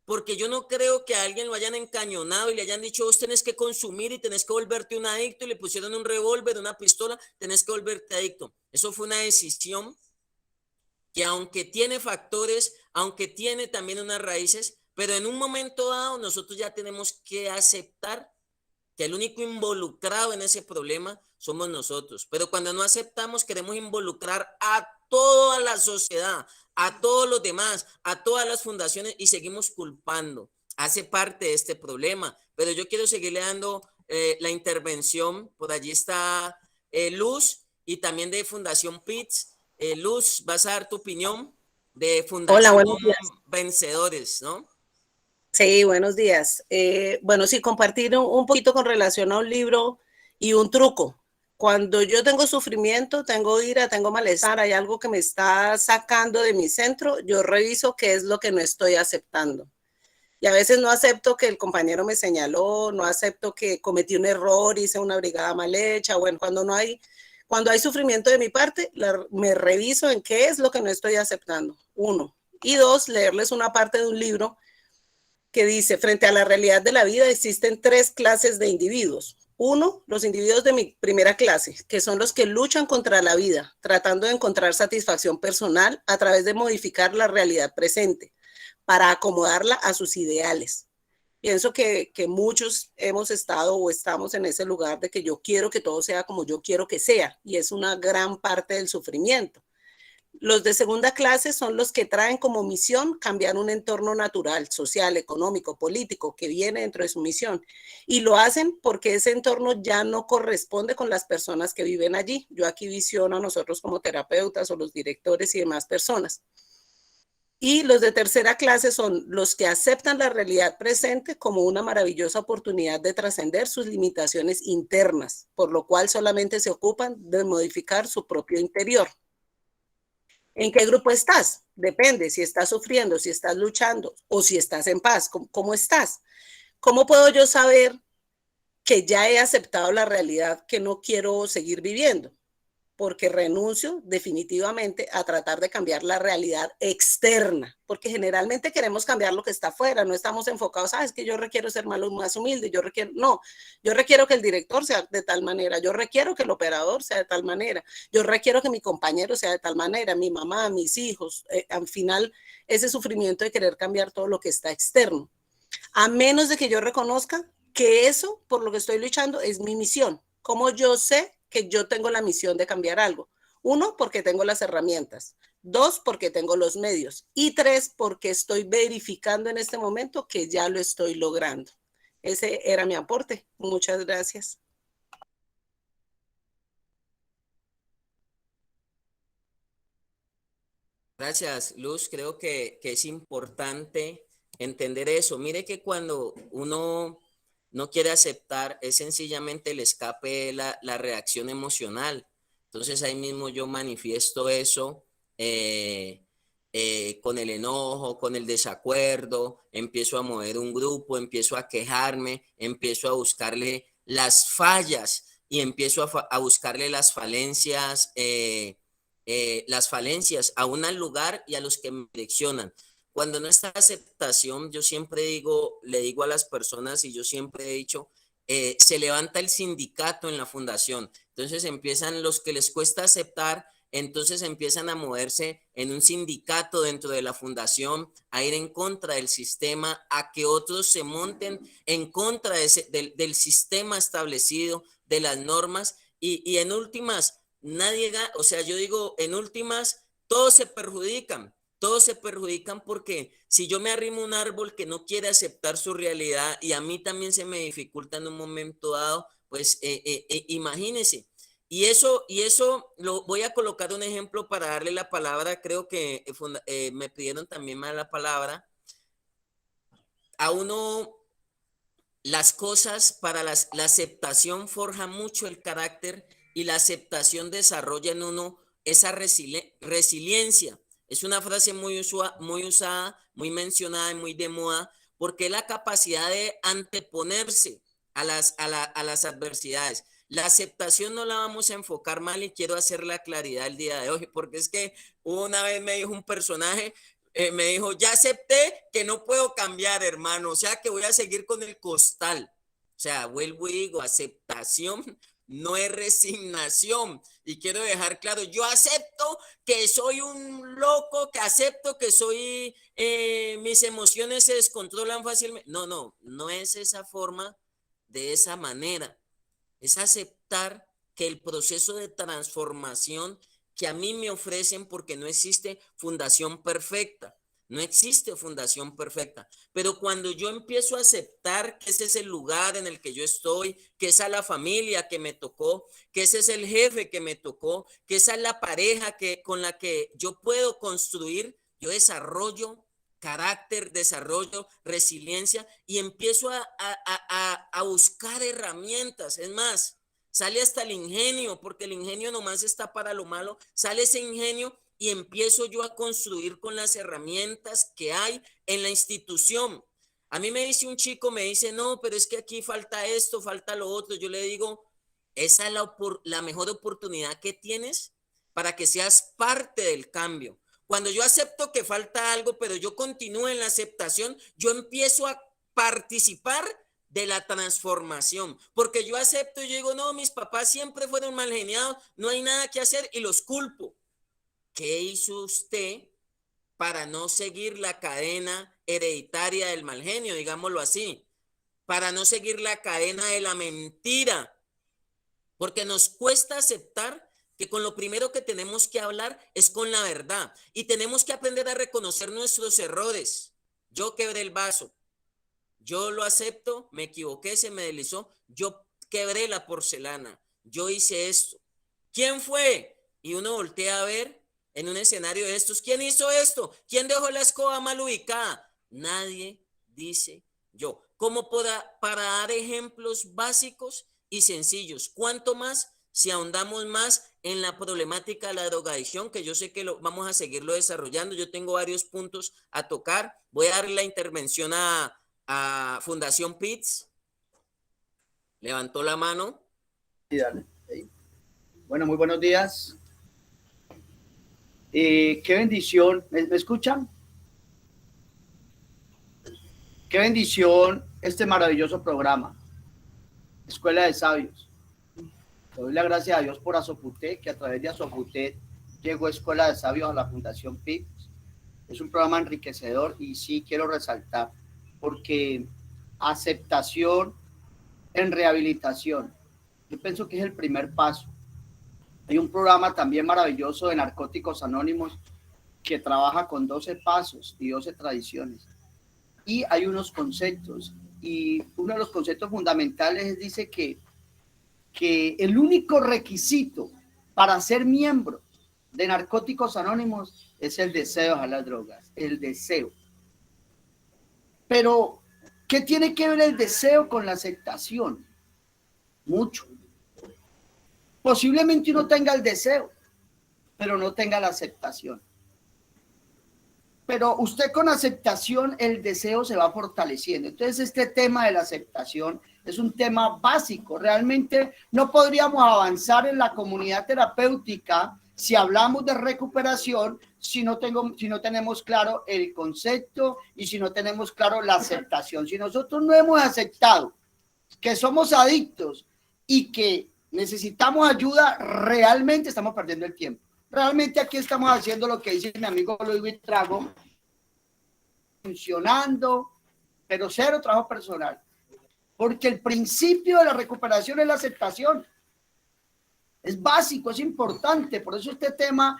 [SPEAKER 1] porque yo no creo que a alguien lo hayan encañonado y le hayan dicho, vos tenés que consumir y tenés que volverte un adicto, y le pusieron un revólver, una pistola, tenés que volverte adicto. Eso fue una decisión que aunque tiene factores, aunque tiene también unas raíces, pero en un momento dado nosotros ya tenemos que aceptar que el único involucrado en ese problema somos nosotros. Pero cuando no aceptamos, queremos involucrar a toda la sociedad, a todos los demás, a todas las fundaciones y seguimos culpando. Hace parte de este problema. Pero yo quiero seguirle dando la intervención. Por allí está Luz y también de Fundación PITS. Luz, vas a dar tu opinión de
[SPEAKER 4] Hola,
[SPEAKER 1] Fundación
[SPEAKER 4] buenos días.
[SPEAKER 1] Vencedores, ¿no?
[SPEAKER 4] Sí, buenos días. Bueno, sí, compartir un poquito con relación a un libro y un truco. Cuando yo tengo sufrimiento, tengo ira, tengo malestar, hay algo que me está sacando de mi centro, yo reviso qué es lo que no estoy aceptando. Y a veces no acepto que el compañero me señaló, no acepto que cometí un error, hice una brigada mal hecha. Bueno, cuando hay sufrimiento de mi parte, me reviso en qué es lo que no estoy aceptando. Uno. Y dos, leerles una parte de un libro que dice, frente a la realidad de la vida existen tres clases de individuos. Uno, los individuos de mi primera clase, que son los que luchan contra la vida, tratando de encontrar satisfacción personal a través de modificar la realidad presente para acomodarla a sus ideales. Pienso que muchos hemos estado o estamos en ese lugar de que yo quiero que todo sea como yo quiero que sea, y es una gran parte del sufrimiento. Los de segunda clase son los que traen como misión cambiar un entorno natural, social, económico, político, que viene dentro de su misión. Y lo hacen porque ese entorno ya no corresponde con las personas que viven allí. Yo aquí visiono a nosotros como terapeutas o los directores y demás personas. Y los de tercera clase son los que aceptan la realidad presente como una maravillosa oportunidad de trascender sus limitaciones internas, por lo cual solamente se ocupan de modificar su propio interior. ¿En qué grupo estás? Depende si estás sufriendo, si estás luchando o si estás en paz. ¿Cómo estás? ¿Cómo puedo yo saber que ya he aceptado la realidad que no quiero seguir viviendo? Porque renuncio definitivamente a tratar de cambiar la realidad externa, porque generalmente queremos cambiar lo que está afuera, no estamos enfocados, es que yo requiero ser más humilde, yo requiero que el director sea de tal manera, yo requiero que el operador sea de tal manera, yo requiero que mi compañero sea de tal manera, mi mamá, mis hijos, al final ese sufrimiento de querer cambiar todo lo que está externo, a menos de que yo reconozca que eso por lo que estoy luchando es mi misión. ¿Cómo yo sé que yo tengo la misión de cambiar algo? Uno, porque tengo las herramientas. Dos, porque tengo los medios. Y tres, porque estoy verificando en este momento que ya lo estoy logrando. Ese era mi aporte. Muchas gracias.
[SPEAKER 1] Gracias, Luz. Creo que es importante entender eso. Mire que cuando uno no quiere aceptar, es sencillamente el escape, la reacción emocional. Entonces ahí mismo yo manifiesto eso con el enojo, con el desacuerdo, empiezo a mover un grupo, empiezo a quejarme, empiezo a buscarle las fallas y empiezo a buscarle las falencias aún al lugar y a los que me direccionan. Cuando no está aceptación, yo siempre le digo a las personas y yo siempre he dicho, se levanta el sindicato en la fundación. Entonces empiezan los que les cuesta aceptar, entonces empiezan a moverse en un sindicato dentro de la fundación, a ir en contra del sistema, a que otros se monten en contra del sistema establecido, de las normas y en últimas, nadie gana, o sea, yo digo, en últimas, todos se perjudican porque si yo me arrimo a un árbol que no quiere aceptar su realidad y a mí también se me dificulta en un momento dado, pues imagínense. Y eso lo voy a colocar un ejemplo para darle la palabra, creo que me pidieron también más la palabra. A uno, las cosas para la aceptación forja mucho el carácter y la aceptación desarrolla en uno esa resiliencia. Es una frase muy usada, muy mencionada y muy de moda, porque es la capacidad de anteponerse a las adversidades. La aceptación no la vamos a enfocar mal y quiero hacer la claridad el día de hoy, porque es que una vez me dijo un personaje, me dijo, ya acepté que no puedo cambiar, hermano, o sea que voy a seguir con el costal. O sea, vuelvo y digo, aceptación no es resignación. Y quiero dejar claro, yo acepto que soy un loco, que acepto que soy, mis emociones se descontrolan fácilmente. No es esa forma, de esa manera. Es aceptar que el proceso de transformación que a mí me ofrecen, porque no existe fundación perfecta, no existe fundación perfecta, pero cuando yo empiezo a aceptar que ese es el lugar en el que yo estoy, que esa es la familia que me tocó, que ese es el jefe que me tocó, que esa es la pareja con la que yo puedo construir, yo desarrollo carácter, desarrollo, resiliencia y empiezo a buscar herramientas. Es más, sale hasta el ingenio, porque el ingenio nomás está para lo malo, sale ese ingenio y empiezo yo a construir con las herramientas que hay en la institución. A mí me dice un chico, me dice, no, pero es que aquí falta esto, falta lo otro. Yo le digo, esa es la mejor oportunidad que tienes para que seas parte del cambio. Cuando yo acepto que falta algo, pero yo continúo en la aceptación, yo empiezo a participar de la transformación, porque yo acepto y yo digo, no, mis papás siempre fueron mal geniados, no hay nada que hacer y los culpo. ¿Qué hizo usted para no seguir la cadena hereditaria del mal genio, digámoslo así? Para no seguir la cadena de la mentira, porque nos cuesta aceptar que con lo primero que tenemos que hablar es con la verdad y tenemos que aprender a reconocer nuestros errores. Yo quebré el vaso, yo lo acepto, me equivoqué, se me deslizó, yo quebré la porcelana, yo hice esto. ¿Quién fue? Y uno voltea a ver en un escenario de estos, ¿quién hizo esto? ¿Quién dejó la escoba mal ubicada? Nadie dice yo. Como para dar ejemplos básicos y sencillos. ¿Cuánto más si ahondamos más en la problemática de la drogadicción? Que yo sé que vamos a seguirlo desarrollando. Yo tengo varios puntos a tocar. Voy a darle la intervención a Fundación PITS. Levantó la mano.
[SPEAKER 5] Sí, dale. Bueno, muy buenos días. Qué bendición. ¿Me escuchan? Qué bendición este maravilloso programa, Escuela de Sabios. Le doy la gracia a Dios por Azoputé, que a través de Azoputé llegó Escuela de Sabios a la Fundación PITS. Es un programa enriquecedor y sí quiero resaltar, porque aceptación en rehabilitación, yo pienso que es el primer paso. Hay un programa también maravilloso de Narcóticos Anónimos que trabaja con 12 pasos y 12 tradiciones. Y hay unos conceptos, y uno de los conceptos fundamentales dice que el único requisito para ser miembro de Narcóticos Anónimos es el deseo a las drogas, el deseo. Pero, ¿qué tiene que ver el deseo con la aceptación? Mucho. Posiblemente uno tenga el deseo, pero no tenga la aceptación. Pero usted con aceptación, el deseo se va fortaleciendo. Entonces, este tema de la aceptación es un tema básico. Realmente no podríamos avanzar en la comunidad terapéutica si hablamos de recuperación, si no tenemos claro el concepto y si no tenemos claro la aceptación. Si nosotros no hemos aceptado que somos adictos y que necesitamos ayuda, realmente estamos perdiendo el tiempo. Realmente aquí estamos haciendo lo que dice mi amigo Luis Buitrago, funcionando, pero cero trabajo personal. Porque el principio de la recuperación es la aceptación. Es básico, es importante. Por eso este tema,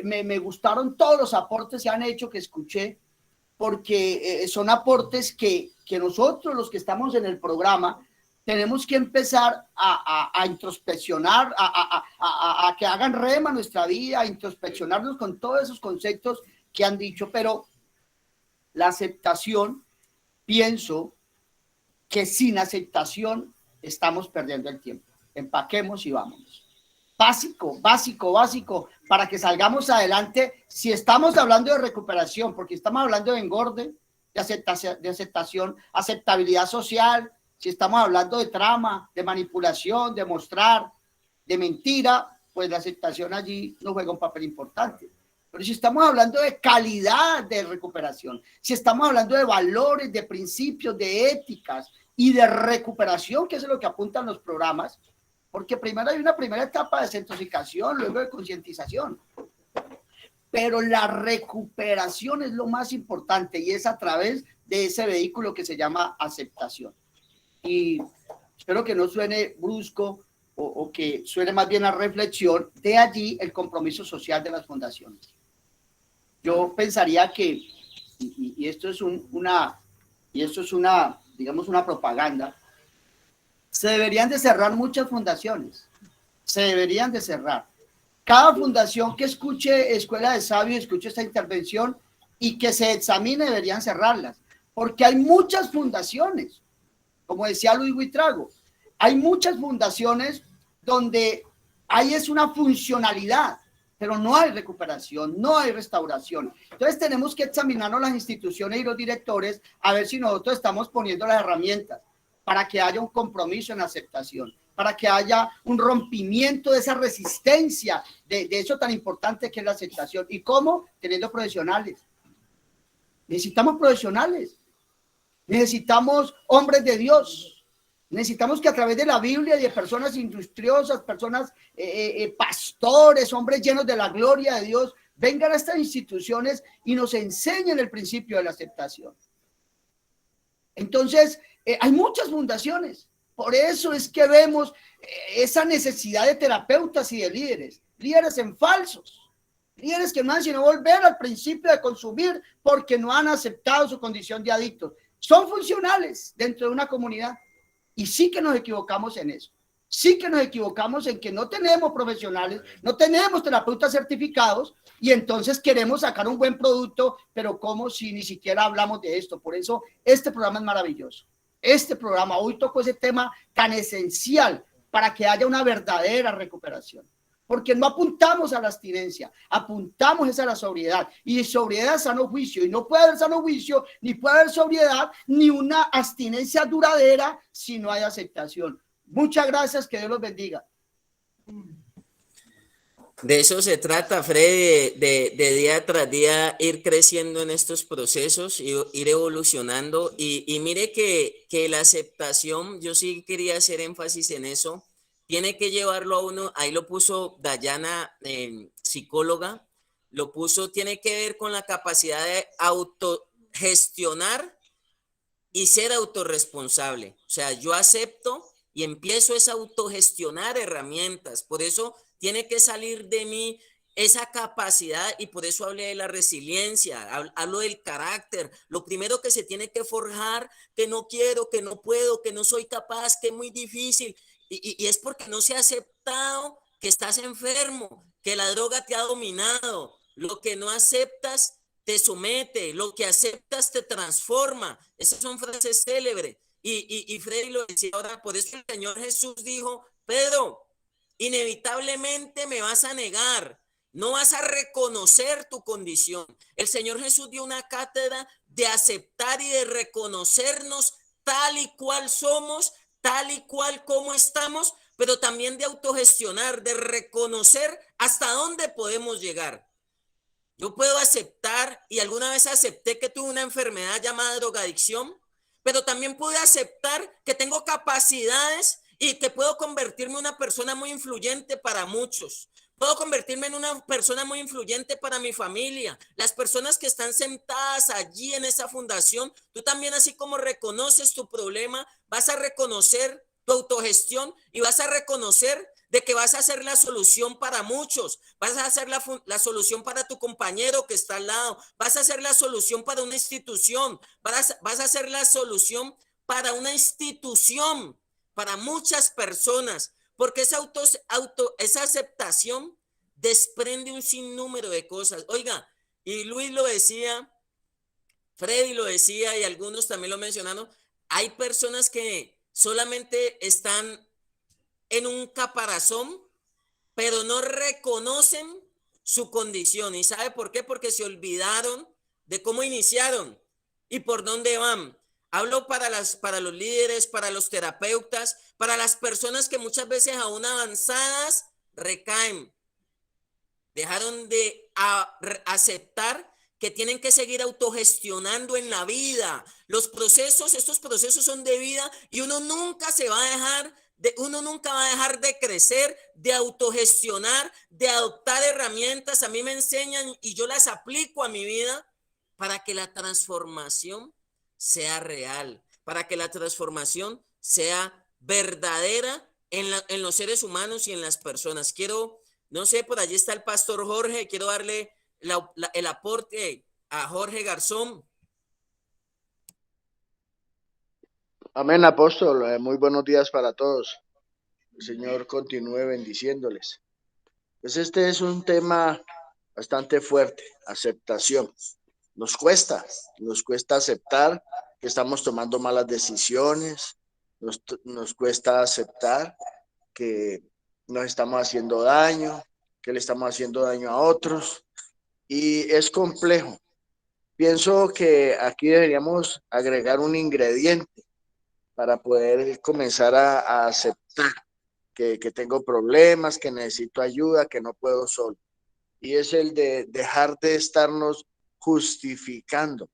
[SPEAKER 5] me gustaron todos los aportes que han hecho, que escuché, porque son aportes que nosotros, los que estamos en el programa, tenemos que empezar a introspeccionar, a que hagan rema nuestra vida, a introspeccionarnos con todos esos conceptos que han dicho. Pero la aceptación, pienso que sin aceptación estamos perdiendo el tiempo. Empaquemos y vámonos. Básico, básico, básico, para que salgamos adelante. Si estamos hablando de recuperación, porque estamos hablando de engorde, de aceptación, aceptabilidad social, si estamos hablando de trama, de manipulación, de mostrar, de mentira, pues la aceptación allí no juega un papel importante. Pero si estamos hablando de calidad de recuperación, si estamos hablando de valores, de principios, de éticas y de recuperación, que es lo que apuntan los programas, porque primero hay una primera etapa de desintoxicación, luego de concientización. Pero la recuperación es lo más importante y es a través de ese vehículo que se llama aceptación. Y espero que no suene brusco o que suene más bien a reflexión. De allí el compromiso social de las fundaciones. Yo pensaría que, y esto es una, digamos, una propaganda, se deberían de cerrar muchas fundaciones, se deberían de cerrar. Cada fundación que escuche Escuela de Sabios, escuche esta intervención y que se examine, deberían cerrarlas, porque hay muchas fundaciones, como decía Luis Buitrago, hay muchas fundaciones donde hay es una funcionalidad, pero no hay recuperación, no hay restauración. Entonces tenemos que examinarnos las instituciones y los directores a ver si nosotros estamos poniendo las herramientas para que haya un compromiso en aceptación, para que haya un rompimiento de esa resistencia, de eso tan importante que es la aceptación. ¿Y cómo? Teniendo profesionales. Necesitamos profesionales. necesitamos hombres de Dios, necesitamos que a través de la Biblia y de personas industriosas, personas, pastores, hombres llenos de la gloria de Dios, vengan a estas instituciones y nos enseñen el principio de la aceptación. Entonces, hay muchas fundaciones. Por eso es que vemos esa necesidad de terapeutas y de líderes, líderes en falsos, líderes que no han sino volver al principio de consumir porque no han aceptado su condición de adictos. Son funcionales dentro de una comunidad y sí que nos equivocamos en eso. Sí que nos equivocamos en que no tenemos profesionales, no tenemos terapeutas certificados y entonces queremos sacar un buen producto, pero como si ni siquiera hablamos de esto. Por eso este programa es maravilloso. Este programa hoy tocó ese tema tan esencial para que haya una verdadera recuperación. Porque no apuntamos a la abstinencia, apuntamos a la sobriedad. Y sobriedad es sano juicio. Y no puede haber sano juicio, ni puede haber sobriedad, ni una abstinencia duradera si no hay aceptación. Muchas gracias, que Dios los bendiga.
[SPEAKER 1] De eso se trata, Freddy, de día tras día ir creciendo en estos procesos, ir evolucionando. Y mire que la aceptación, yo sí quería hacer énfasis en eso, tiene que llevarlo a uno, ahí lo puso Dayana, psicóloga, lo puso, tiene que ver con la capacidad de autogestionar y ser autorresponsable. O sea, yo acepto y empiezo a autogestionar herramientas. Por eso tiene que salir de mí esa capacidad y por eso hablé de la resiliencia, hablo del carácter. Lo primero que se tiene que forjar, que no quiero, que no puedo, que no soy capaz, que es muy difícil. Y es porque no se ha aceptado que estás enfermo, que la droga te ha dominado. Lo que no aceptas te somete, lo que aceptas te transforma. Esas son frases célebres. Y Freddy lo decía ahora, por eso el Señor Jesús dijo, Pedro, inevitablemente me vas a negar, no vas a reconocer tu condición. El Señor Jesús dio una cátedra de aceptar y de reconocernos tal y cual somos, tal y cual como estamos, pero también de autogestionar, de reconocer hasta dónde podemos llegar. Yo puedo aceptar, y alguna vez acepté que tuve una enfermedad llamada drogadicción, pero también pude aceptar que tengo capacidades y que puedo convertirme en una persona muy influyente para muchos. Puedo convertirme en una persona muy influyente para mi familia. Las personas que están sentadas allí en esa fundación, tú también, así como reconoces tu problema, vas a reconocer tu autogestión y vas a reconocer de que vas a hacer la solución para muchos, vas a hacer la solución para tu compañero que está al lado, vas a hacer la solución para una institución, vas a hacer la solución para una institución, para muchas personas, porque esa aceptación desprende un sinnúmero de cosas. Oiga, y Luis lo decía, Freddy lo decía y algunos también lo mencionaron, hay personas que solamente están en un caparazón, pero no reconocen su condición. ¿Y sabe por qué? Porque se olvidaron de cómo iniciaron y por dónde van. Hablo para los líderes, para los terapeutas, para las personas que muchas veces aún avanzadas recaen. Dejaron de aceptar que tienen que seguir autogestionando en la vida. Estos procesos son de vida y uno nunca va a dejar de crecer, de autogestionar, de adoptar herramientas. A mí me enseñan y yo las aplico a mi vida para que la transformación sea real, para que la transformación sea verdadera en los seres humanos y en las personas. No sé, por allí está el pastor Jorge, quiero darle el aporte a Jorge Garzón.
[SPEAKER 6] Amén, apóstol. Muy buenos días para todos. El Señor continúe bendiciéndoles. Pues este es un tema bastante fuerte, aceptación. Nos cuesta aceptar que estamos tomando malas decisiones, nos cuesta aceptar que nos estamos haciendo daño, que le estamos haciendo daño a otros, y es complejo. Pienso que aquí deberíamos agregar un ingrediente para poder comenzar a aceptar que tengo problemas, que necesito ayuda, que no puedo solo. Y es el de dejar de estarnos justificando.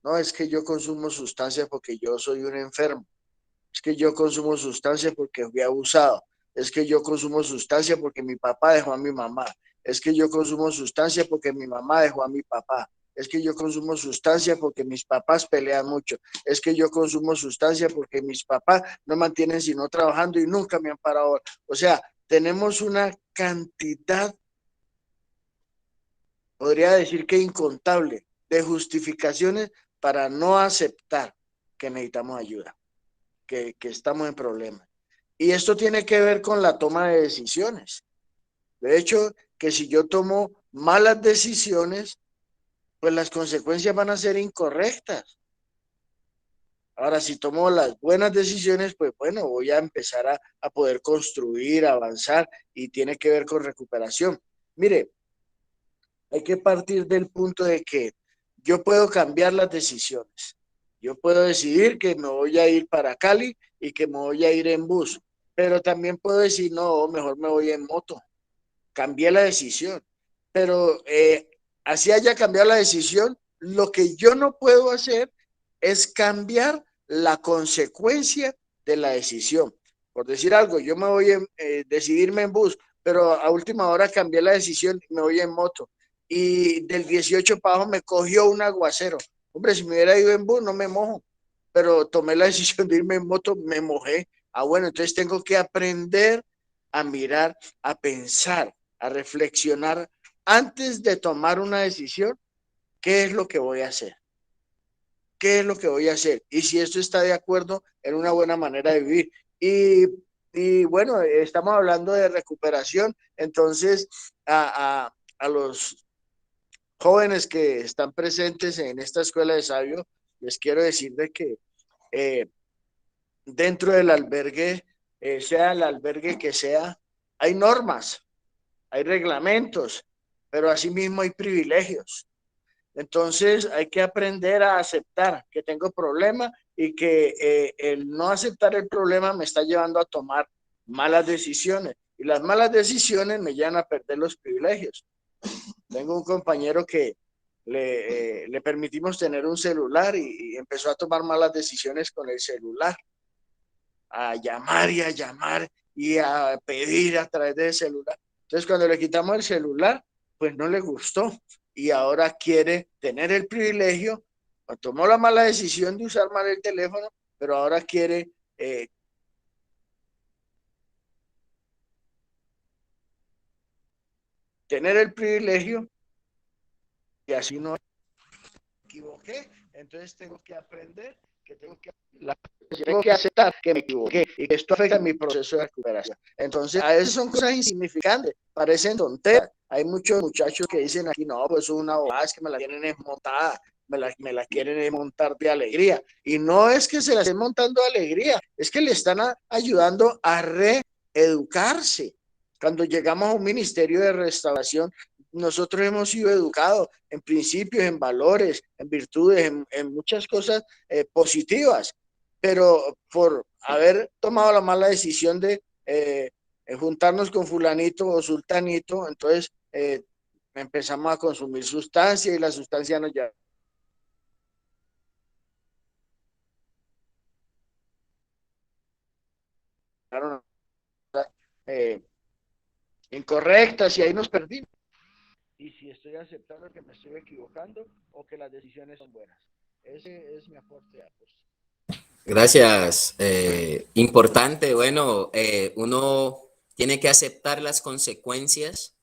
[SPEAKER 6] No, es que yo consumo sustancias porque yo soy un enfermo. Es que yo consumo sustancias porque fui abusado. Es que yo consumo sustancias porque mi papá dejó a mi mamá. Es que yo consumo sustancias porque mi mamá dejó a mi papá. Es que yo consumo sustancias porque mis papás pelean mucho. Es que yo consumo sustancias porque mis papás no mantienen sino trabajando y nunca me han parado. O sea, tenemos una cantidad, podría decir que incontable, de justificaciones para no aceptar que necesitamos ayuda, que estamos en problemas. Y esto tiene que ver con la toma de decisiones. De hecho, que si yo tomo malas decisiones, pues las consecuencias van a ser incorrectas. Ahora, si tomo las buenas decisiones, pues bueno, voy a empezar a poder construir, avanzar, y tiene que ver con recuperación. Mire, hay que partir del punto de que yo puedo cambiar las decisiones. Yo puedo decidir que me voy a ir para Cali y que me voy a ir en bus, pero también puedo decir, no, mejor me voy en moto. Cambié la decisión, pero así haya cambiado la decisión, lo que yo no puedo hacer es cambiar la consecuencia de la decisión. Por decir algo, yo me voy a decidirme en bus, pero a última hora cambié la decisión y me voy en moto. Y del 18 para abajo me cogió un aguacero. Hombre, si me hubiera ido en bus no me mojo, pero tomé la decisión de irme en moto, me mojé. Ah, bueno, entonces tengo que aprender a mirar, a pensar, a reflexionar antes de tomar una decisión. ¿Qué es lo que voy a hacer? ¿Qué es lo que voy a hacer? Y si esto está de acuerdo en una buena manera de vivir. Y bueno, estamos hablando de recuperación, entonces a los jóvenes que están presentes en esta escuela de sabios, les quiero decir de que eh, dentro del albergue, sea el albergue que sea, hay normas, hay reglamentos, pero asimismo hay privilegios. Entonces hay que aprender a aceptar que tengo problemas y que el no aceptar el problema me está llevando a tomar malas decisiones. Y las malas decisiones me llevan a perder los privilegios. Tengo un compañero que le permitimos tener un celular y empezó a tomar malas decisiones con el celular, a llamar y a pedir a través del celular. Entonces, cuando le quitamos el celular, pues no le gustó y ahora quiere tener el privilegio, tomó la mala decisión de usar mal el teléfono, pero ahora quiere tener el privilegio y así no me equivoqué. Entonces tengo que aprender que tengo que aceptar que me equivoqué y que esto afecta mi proceso de recuperación. Entonces, a veces son cosas insignificantes, parecen tonteras. Hay muchos muchachos que dicen aquí, no, pues es una bobada, es que me la tienen desmontada, me la quieren montar de alegría. Y no es que se la estén montando de alegría, es que le están ayudando a reeducarse. Cuando llegamos a un ministerio de restauración, nosotros hemos sido educados en principios, en valores, en virtudes, en muchas cosas positivas, pero por haber tomado la mala decisión de juntarnos con fulanito o sultanito, entonces empezamos a consumir sustancias y la sustancia nos lleva eh, incorrectas y ahí nos perdimos. Y si estoy aceptando que me estoy equivocando o que las decisiones son buenas. Ese es mi aporte, Apóstol.
[SPEAKER 1] Gracias. Importante, bueno, uno tiene que aceptar las consecuencias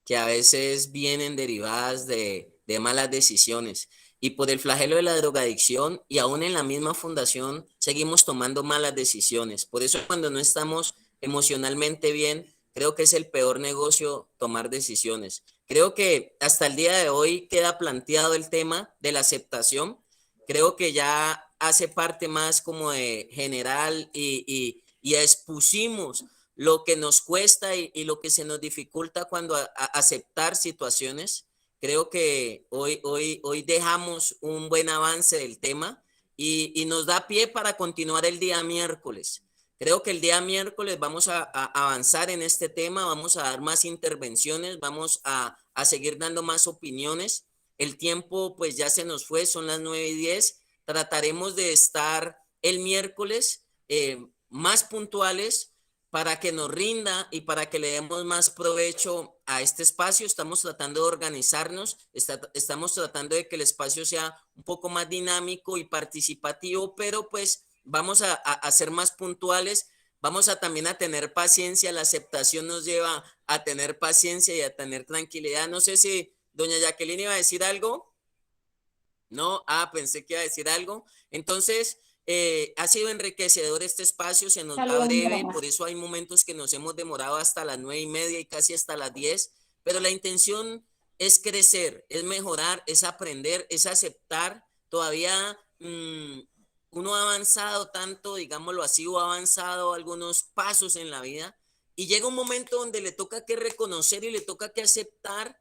[SPEAKER 1] que a veces vienen derivadas de malas decisiones. Y por el flagelo de la drogadicción y aún en la misma fundación seguimos tomando malas decisiones. Por eso cuando no estamos emocionalmente bien, creo que es el peor negocio tomar decisiones. Creo que hasta el día de hoy queda planteado el tema de la aceptación. Creo que ya hace parte más como de general y expusimos lo que nos cuesta y lo que se nos dificulta cuando aceptar situaciones. Creo que hoy dejamos un buen avance del tema y nos da pie para continuar el día miércoles. Creo que el día miércoles vamos a avanzar en este tema, vamos a dar más intervenciones, vamos a seguir dando más opiniones, El tiempo pues ya se nos fue, son las 9:10. Trataremos de estar el miércoles más puntuales para que nos rinda y para que le demos más provecho a este espacio. Estamos tratando de organizarnos, estamos tratando de que el espacio sea un poco más dinámico y participativo, pero pues vamos a ser más puntuales. Vamos a también a tener paciencia. La aceptación nos lleva a tener paciencia y a tener tranquilidad. No sé si doña Jacqueline iba a decir algo. No, pensé que iba a decir algo. Entonces, ha sido enriquecedor este espacio, se nos va breve, por eso hay momentos que nos hemos demorado hasta las 9:30 y casi hasta las 10, pero la intención es crecer, es mejorar, es aprender, es aceptar. Todavía uno ha avanzado tanto, digámoslo así, o ha avanzado algunos pasos en la vida y llega un momento donde le toca que reconocer y le toca que aceptar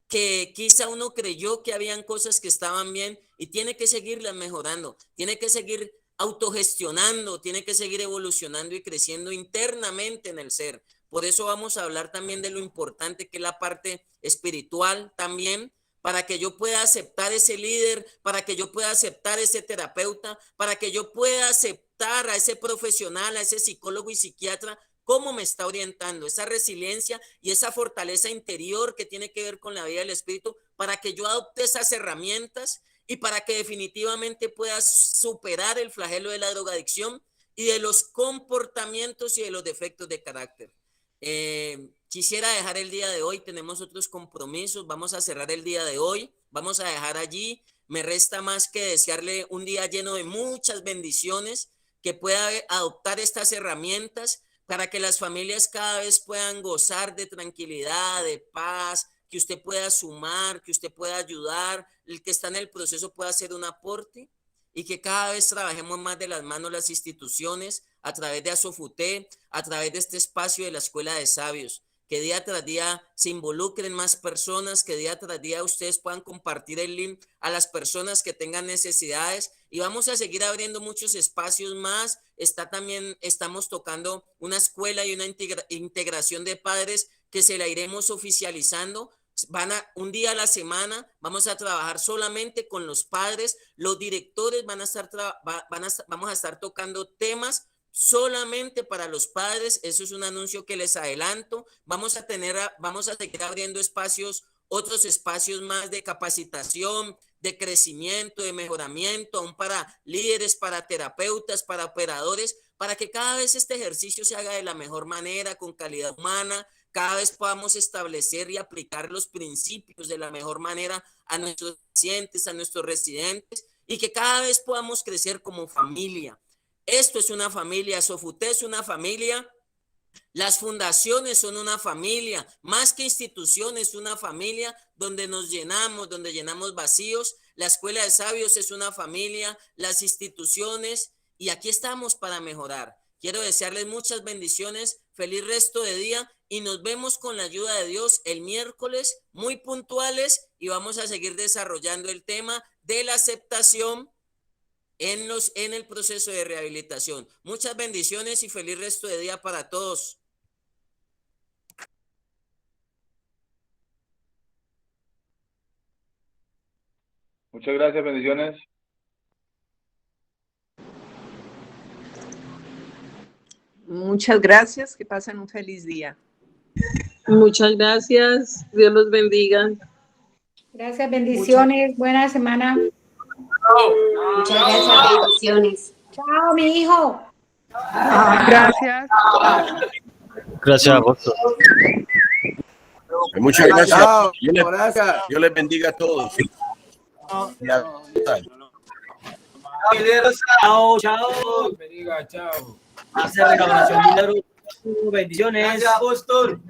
[SPEAKER 1] que quizá uno creyó que habían cosas que estaban bien y tiene que seguirlas mejorando, tiene que seguir autogestionando, tiene que seguir evolucionando y creciendo internamente en el ser. Por eso vamos a hablar también de lo importante que es la parte espiritual también, para que yo pueda aceptar ese líder, para que yo pueda aceptar ese terapeuta, para que yo pueda aceptar a ese profesional, a ese psicólogo y psiquiatra, cómo me está orientando, esa resiliencia y esa fortaleza interior que tiene que ver con la vida del espíritu, para que yo adopte esas herramientas y para que definitivamente pueda superar el flagelo de la drogadicción y de los comportamientos y de los defectos de carácter. Quisiera dejar el día de hoy, tenemos otros compromisos, vamos a cerrar el día de hoy, vamos a dejar allí. Me resta más que desearle un día lleno de muchas bendiciones, que pueda adoptar estas herramientas para que las familias cada vez puedan gozar de tranquilidad, de paz, que usted pueda sumar, que usted pueda ayudar, el que está en el proceso pueda hacer un aporte y que cada vez trabajemos más de las manos las instituciones a través de Asofute, a través de este espacio de la Escuela de Sabios, que día tras día se involucren más personas, que día tras día ustedes puedan compartir el link a las personas que tengan necesidades y vamos a seguir abriendo muchos espacios más. Estamos tocando una escuela y una integración de padres que se la iremos oficializando. Un día a la semana vamos a trabajar solamente con los padres, los directores vamos a estar tocando temas solamente para los padres. Eso es un anuncio que les adelanto. Vamos a seguir abriendo otros espacios más de capacitación, de crecimiento, de mejoramiento, aún para líderes, para terapeutas, para operadores, para que cada vez este ejercicio se haga de la mejor manera, con calidad humana, cada vez podamos establecer y aplicar los principios de la mejor manera a nuestros pacientes, a nuestros residentes, y que cada vez podamos crecer como familia. Esto es una familia, Sofute es una familia, las fundaciones son una familia, más que instituciones, una familia donde nos llenamos, donde llenamos vacíos. La Escuela de Sabios es una familia, las instituciones, y aquí estamos para mejorar. Quiero desearles muchas bendiciones, feliz resto de día y nos vemos con la ayuda de Dios el miércoles, muy puntuales, y vamos a seguir desarrollando el tema de la aceptación en el proceso de rehabilitación. Muchas bendiciones y feliz resto de día para todos.
[SPEAKER 7] Muchas gracias, bendiciones.
[SPEAKER 8] Muchas gracias, que pasen un feliz día.
[SPEAKER 9] Muchas gracias, Dios los bendiga.
[SPEAKER 10] Gracias, bendiciones, buena semana.
[SPEAKER 11] Muchas gracias, bendiciones.
[SPEAKER 10] Chao, mi hijo.
[SPEAKER 8] Gracias.
[SPEAKER 12] Gracias a vosotros.
[SPEAKER 13] Muchas gracias. Dios les bendiga a todos.
[SPEAKER 12] Chao, chao. Bendiga, chao. Hace recaudación de dinero. Bendiciones. Gracias, apóstol.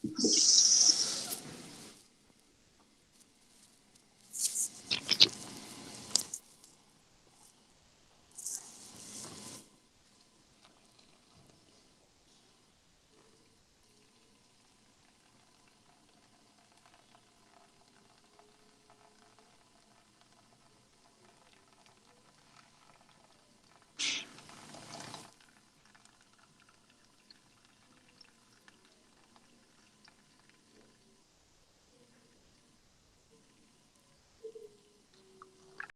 [SPEAKER 14] Chao.